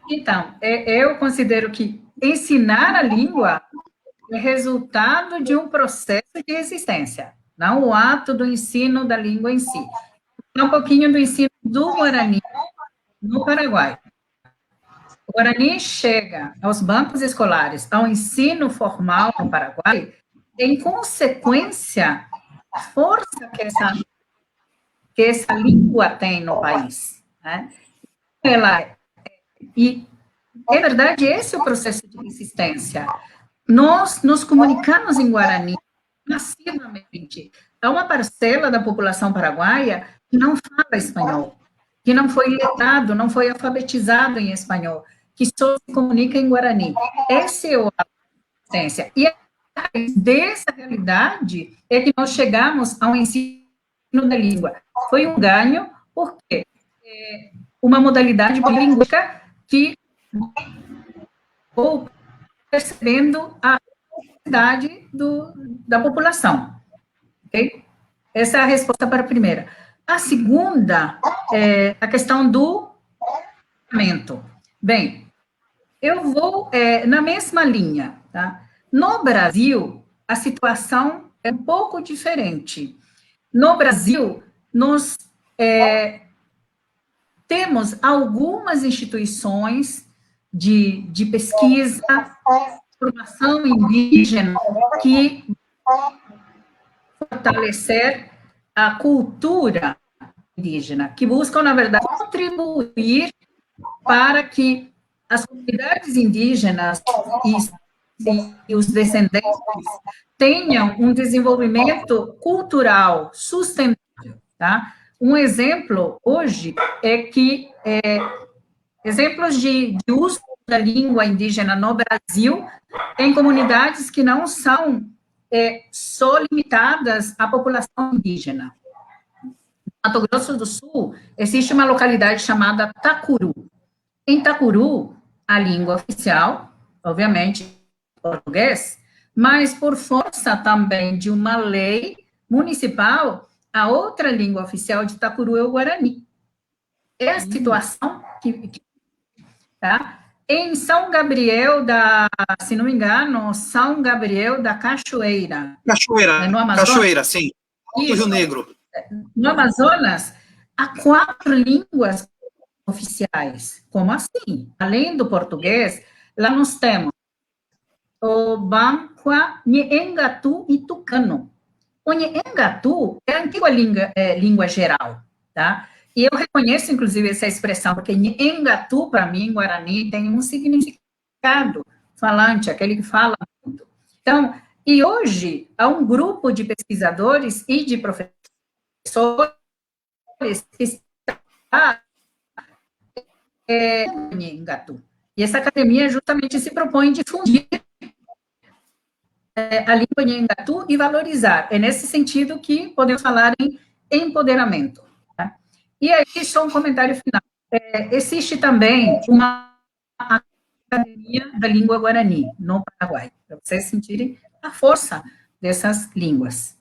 Então, eu considero que ensinar a língua é resultado de um processo de resistência, não o ato do ensino da língua em si. Um pouquinho do ensino do Guarani no Paraguai. O Guarani chega aos bancos escolares, ao ensino formal no Paraguai, em consequência da força que essa língua tem no país. Né? E, é verdade, esse é o processo de resistência. Nós nos comunicamos em Guarani massivamente. Há uma parcela da população paraguaia que não fala espanhol, que não foi letrado, não foi alfabetizado em espanhol, que só se comunica em Guarani. Essa é a resistência. E dessa realidade é que nós chegamos ao ensino da língua. Foi um ganho, porque é uma modalidade bilínguica que ou percebendo a necessidade da população. Okay? Essa é a resposta para a primeira. A segunda é a questão do pensamento. Bem, eu vou na mesma linha. Tá? No Brasil, a situação é um pouco diferente. No Brasil, nós temos algumas instituições de pesquisa, formação indígena, que fortalecer a cultura indígena, que buscam, na verdade, contribuir para que as comunidades indígenas e os descendentes tenham um desenvolvimento cultural sustentável, tá? Um exemplo, hoje, é que exemplos de uso da língua indígena no Brasil em comunidades que não são só limitadas à população indígena. No Mato Grosso do Sul, existe uma localidade chamada Tacuru. Em Tacuru, a língua oficial, obviamente, português, mas por força também de uma lei municipal, a outra língua oficial de Tacuru é o Guarani. É a situação tá? Em São Gabriel se não me engano, São Gabriel da Cachoeira. Cachoeira, no Amazonas. Cachoeira, sim. Do Rio Negro. No Amazonas, há 4 línguas oficiais. Como assim? Além do português, lá nós temos o Banqua, Nheengatu e Tucano. O Nheengatu é a antiga língua geral, tá? E eu reconheço, inclusive, essa expressão, porque Nheengatu, para mim, em Guarani, tem um significado falante, aquele que fala muito. Então, e hoje, há um grupo de pesquisadores e de professores que está Nheengatu. E essa academia justamente se propõe difundir a língua Nheengatu e valorizar. É nesse sentido que podemos falar em empoderamento. Tá? E aí, só um comentário final. Existe também uma academia da língua guarani, no Paraguai, para vocês sentirem a força dessas línguas.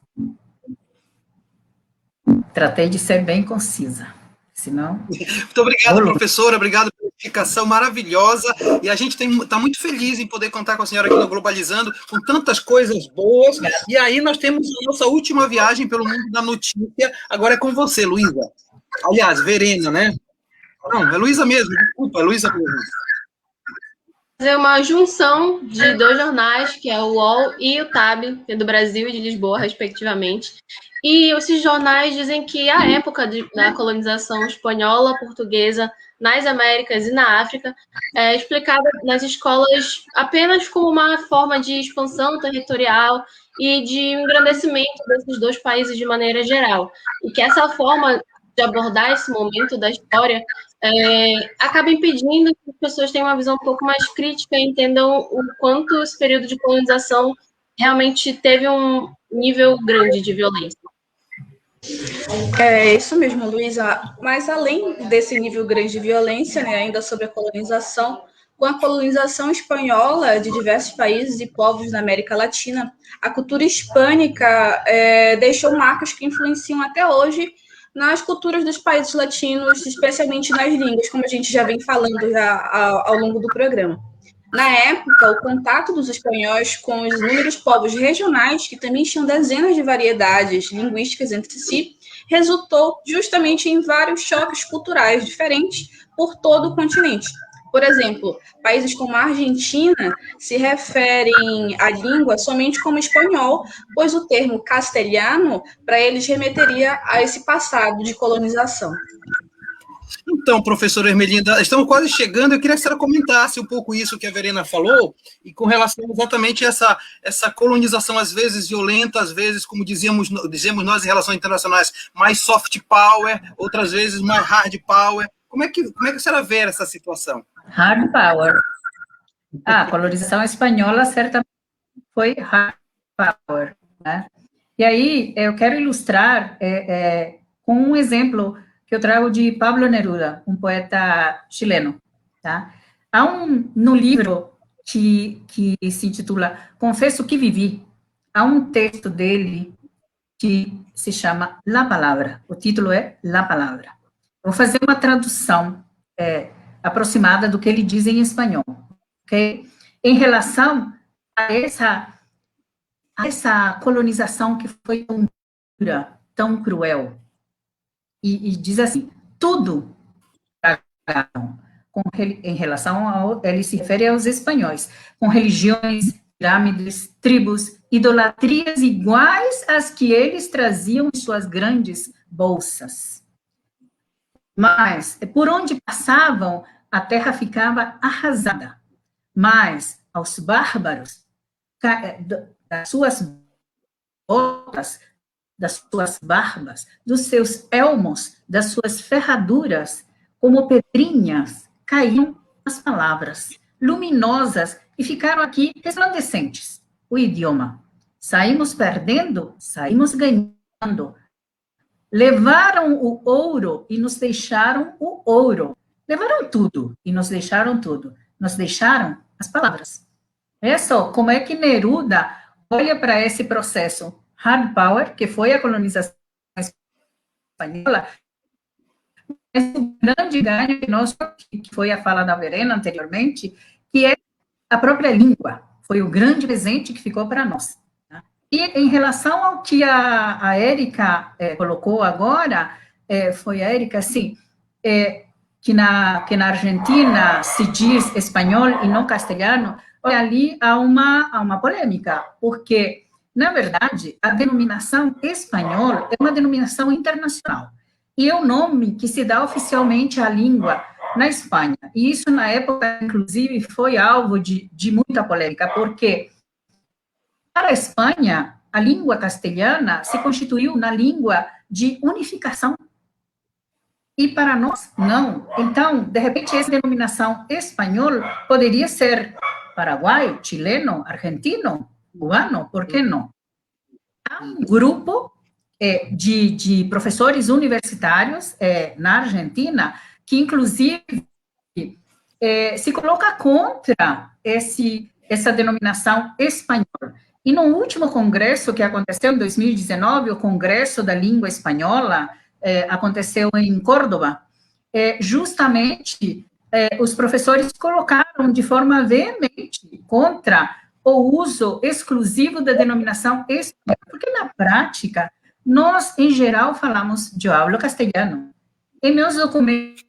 Tratei de ser bem concisa, senão... Muito obrigado, professora, obrigado pela explicação maravilhosa, e a gente está muito feliz em poder contar com a senhora aqui no Globalizando, com tantas coisas boas, e aí nós temos a nossa última viagem pelo mundo da notícia, agora é com você, Luísa. Aliás, Verena, né? Não, é Luísa mesmo, desculpa, é Luísa mesmo. Fazer uma junção de 2 jornais, que é o UOL e o TAB, que é do Brasil e de Lisboa, respectivamente. E esses jornais dizem que a época da colonização espanhola, portuguesa, nas Américas e na África, é explicada nas escolas apenas como uma forma de expansão territorial e de engrandecimento desses dois países de maneira geral. E que essa forma de abordar esse momento da história acaba impedindo que as pessoas tenham uma visão um pouco mais crítica e entendam o quanto esse período de colonização realmente teve um nível grande de violência. É isso mesmo, Luísa. Mas além desse nível grande de violência, né, ainda sobre a colonização, com a colonização espanhola de diversos países e povos na América Latina, a cultura hispânica deixou marcas que influenciam até hoje nas culturas dos países latinos, especialmente nas línguas, como a gente já vem falando ao longo do programa. Na época, o contato dos espanhóis com os inúmeros povos regionais, que também tinham dezenas de variedades linguísticas entre si, resultou justamente em vários choques culturais diferentes por todo o continente. Por exemplo, países como a Argentina se referem à língua somente como espanhol, pois o termo castelhano, para eles, remeteria a esse passado de colonização. Então, professora Ermelinda, estamos quase chegando. Eu queria que a senhora comentasse um pouco isso que a Verena falou, e com relação exatamente a essa colonização, às vezes violenta, às vezes, como dizemos nós em relações internacionais, mais soft power, outras vezes mais hard power. Como é que a senhora vê essa situação? Hard power. A colonização espanhola certamente foi hard power, né? E aí, eu quero ilustrar com um exemplo que eu trago de Pablo Neruda, um poeta chileno, tá? Há no livro que se intitula Confesso que Vivi, há um texto dele que se chama La Palavra. O título é La Palavra. Vou fazer uma tradução aproximada do que ele diz em espanhol, ok? Em relação a essa colonização que foi tão dura, tão cruel, e diz assim, tudo em relação ele se refere aos espanhóis, com religiões, pirâmides, tribos, idolatrias iguais às que eles traziam em suas grandes bolsas. Mas, por onde passavam, a terra ficava arrasada. Mas, aos bárbaros, das suas botas, das suas barbas, dos seus elmos, das suas ferraduras, como pedrinhas, caíam as palavras, luminosas, e ficaram aqui resplandecentes. O idioma. Saímos perdendo, saímos ganhando. Levaram o ouro e nos deixaram o ouro. Levaram tudo e nos deixaram tudo. Nos deixaram as palavras. É só como é que Neruda olha para esse processo hard power, que foi a colonização espanhola, mas o grande ganho que foi a fala da Verena anteriormente, que é a própria língua, foi o grande presente que ficou para nós. Tá? E em relação ao que a Érica colocou agora, foi a Érica, sim, que na Argentina se diz espanhol e não castelhano, olha, ali há uma polêmica, porque na verdade, a denominação espanhol é uma denominação internacional. E é o nome que se dá oficialmente à língua na Espanha. E isso, na época, inclusive, foi alvo de muita polêmica, porque para a Espanha, a língua castelhana se constituiu na língua de unificação. E para nós, não. Então, de repente, essa denominação espanhol poderia ser paraguaio, chileno, argentino, cubano, por que não? Há um grupo de professores universitários na Argentina que, inclusive, se coloca contra essa denominação espanhol. E no último congresso que aconteceu em 2019, o Congresso da Língua Espanhola, aconteceu em Córdoba, justamente os professores colocaram de forma veemente contra o uso exclusivo da denominação espanhola, porque na prática, nós, em geral, falamos, eu hablo castelhano. Em meus documentos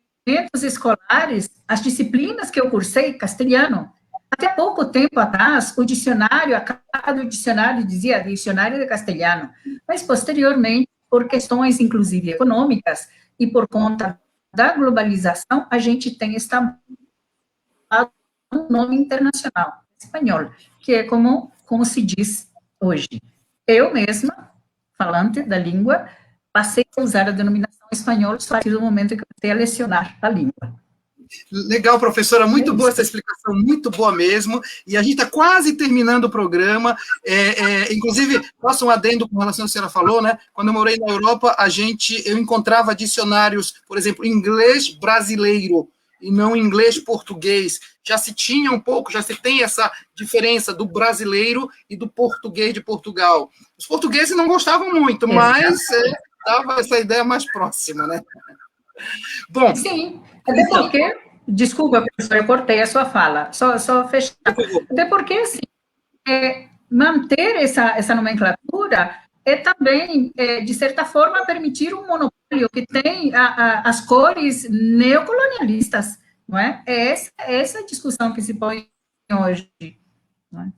escolares, as disciplinas que eu cursei, castelhano. até pouco tempo atrás, o dicionário, a capa do dicionário dizia dicionário de castelhano, mas posteriormente, por questões, inclusive, econômicas, e por conta da globalização, a gente tem estampado um nome internacional, espanhol, que é como se diz hoje. Eu mesma, falante da língua, passei a usar a denominação espanhol só a partir do momento que eu comecei a lecionar a língua. Legal, professora, muito boa essa explicação, muito boa mesmo, e a gente está quase terminando o programa, inclusive, faço um adendo com relação ao que a senhora falou, né, quando eu morei na Europa, eu encontrava dicionários, por exemplo, inglês brasileiro, e não inglês português, já se tinha um pouco, já se tem essa diferença do brasileiro e do português de Portugal. Os portugueses não gostavam muito, mas dava essa ideia mais próxima, né? Bom, sim, até porque, desculpa, professor, eu cortei a sua fala, só fechar, até porque, assim, manter essa nomenclatura é também, de certa forma, permitir um monopólio que tem as cores neocolonialistas, não é? É essa discussão que se põe hoje, não é?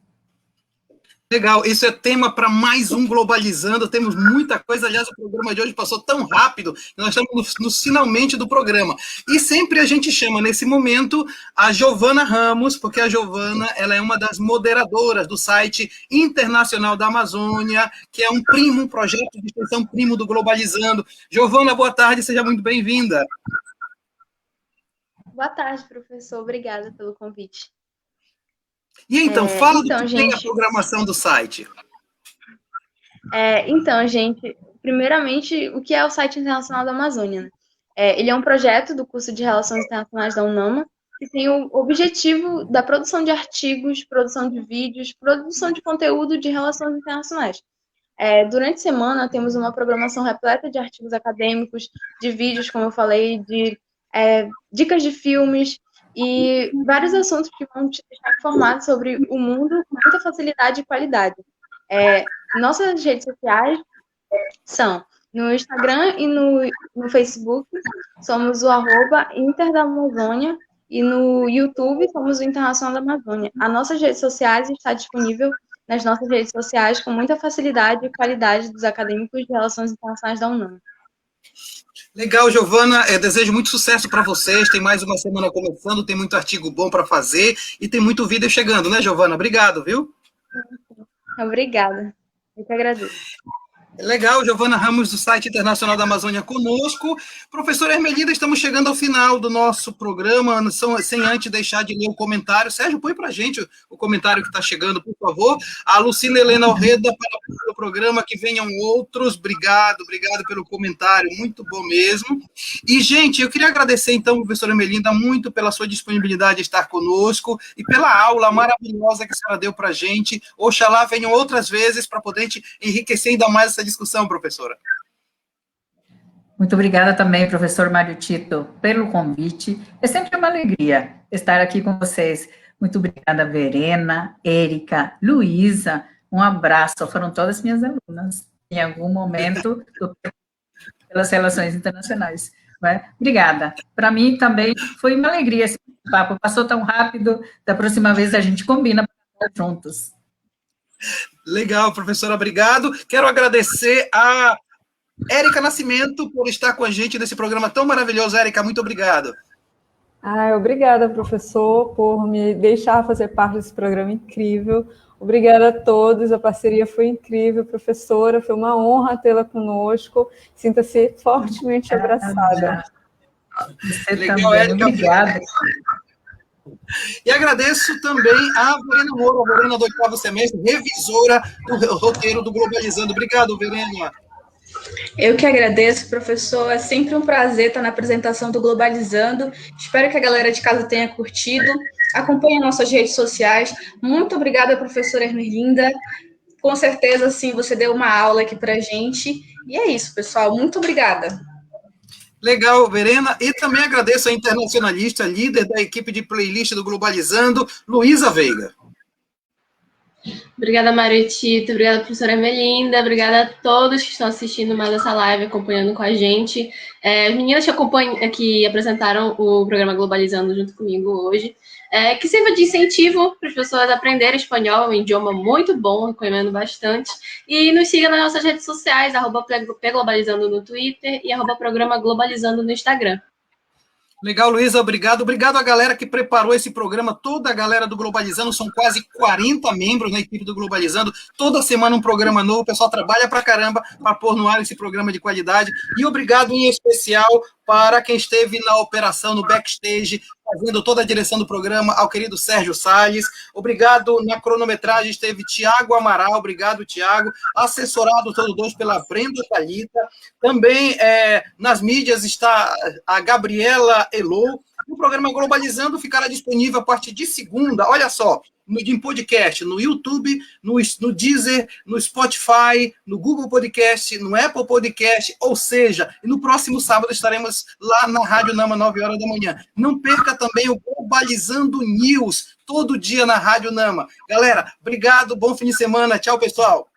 Legal, isso é tema para mais um Globalizando, temos muita coisa, aliás, o programa de hoje passou tão rápido, nós estamos finalmente do programa, e sempre a gente chama, nesse momento, a Giovana Ramos, porque a Giovana, ela é uma das moderadoras do site internacional da Amazônia, que é um projeto de extensão primo do Globalizando. Giovana, boa tarde, seja muito bem-vinda. Boa tarde, professor, obrigada pelo convite. E então, fala do que tem a programação do site. Então, gente, primeiramente, o que é o site internacional da Amazônia? Né? Ele é um projeto do curso de Relações Internacionais da UNAMA, que tem o objetivo da produção de artigos, produção de vídeos, produção de conteúdo de relações internacionais. Durante a semana, temos uma programação repleta de artigos acadêmicos, de vídeos, como eu falei, de dicas de filmes, e vários assuntos que vão te deixar informado sobre o mundo com muita facilidade e qualidade. Nossas redes sociais são no Instagram e no Facebook, somos o @Inter da Amazônia, e no YouTube somos o Internacional da Amazônia. As nossas redes sociais está disponível nas nossas redes sociais com muita facilidade e qualidade dos acadêmicos de Relações Internacionais da UNAM. Legal, Giovana, desejo muito sucesso para vocês, tem mais uma semana começando, tem muito artigo bom para fazer e tem muito vídeo chegando, né, Giovana? Obrigado, viu? Obrigada, eu que agradeço. Legal, Giovana Ramos, do site Internacional da Amazônia, conosco. Professora Ermelinda, estamos chegando ao final do nosso programa, sem antes deixar de ler o comentário. Sérgio, põe para a gente o comentário que está chegando, por favor. A Lucina Helena Alreda, parabéns pelo programa, que venham outros. Obrigado pelo comentário, muito bom mesmo. E, gente, eu queria agradecer, então, professora Ermelinda, muito pela sua disponibilidade de estar conosco e pela aula maravilhosa que a senhora deu para a gente. Oxalá venham outras vezes para poder enriquecer ainda mais essa discussão, professora. Muito obrigada também, professor Mário Tito, pelo convite. É sempre uma alegria estar aqui com vocês. Muito obrigada, Verena, Érica, Luísa, um abraço. Foram todas minhas alunas, em algum momento, pelas relações internacionais. Obrigada. Para mim também foi uma alegria esse papo. Passou tão rápido, da próxima vez a gente combina para estar juntos. Legal, professora, obrigado. Quero agradecer a Érica Nascimento por estar com a gente nesse programa tão maravilhoso. Érica, muito obrigado. Obrigada, professor, por me deixar fazer parte desse programa incrível. Obrigada a todos, a parceria foi incrível, professora, foi uma honra tê-la conosco. Sinta-se fortemente abraçada. Você legal, Érica. Obrigada. E agradeço também a Verena Moura, a Verena do 8º semestre, revisora do roteiro do Globalizando. Obrigado, Verena. Eu que agradeço, professor. É sempre um prazer estar na apresentação do Globalizando. Espero que a galera de casa tenha curtido. Acompanhe nossas redes sociais. Muito obrigada, professora Ermelinda. Com certeza, sim, você deu uma aula aqui para a gente. E é isso, pessoal. Muito obrigada. Legal, Verena. E também agradeço a internacionalista, líder da equipe de playlist do Globalizando, Luísa Veiga. Obrigada, Mário Tito. Obrigada, professora Ermelinda. Obrigada a todos que estão assistindo mais essa live, acompanhando com a gente. As meninas que apresentaram o programa Globalizando junto comigo hoje. que sirva de incentivo para as pessoas aprenderem espanhol, é um idioma muito bom, recomendo bastante. E nos siga nas nossas redes sociais, @pglobalizando no Twitter e @programa Globalizando no Instagram. Legal, Luísa, obrigado. Obrigado à galera que preparou esse programa, toda a galera do Globalizando, são quase 40 membros na equipe do Globalizando, toda semana um programa novo, o pessoal trabalha pra caramba para pôr no ar esse programa de qualidade, e obrigado em especial para quem esteve na operação, no backstage, fazendo toda a direção do programa, ao querido Sérgio Salles. Obrigado na cronometragem, esteve Tiago Amaral, obrigado, Tiago, assessorado todos dois pela Brenda Thalita. Também nas mídias está a Gabriela Elou. O programa Globalizando ficará disponível a partir de segunda, olha só, em podcast, no YouTube, no Deezer, no Spotify, no Google Podcast, no Apple Podcast, ou seja, no próximo sábado estaremos lá na Rádio Nama, 9 horas da manhã. Não perca também o Globalizando News, todo dia na Rádio Nama. Galera, obrigado, bom fim de semana, tchau, pessoal.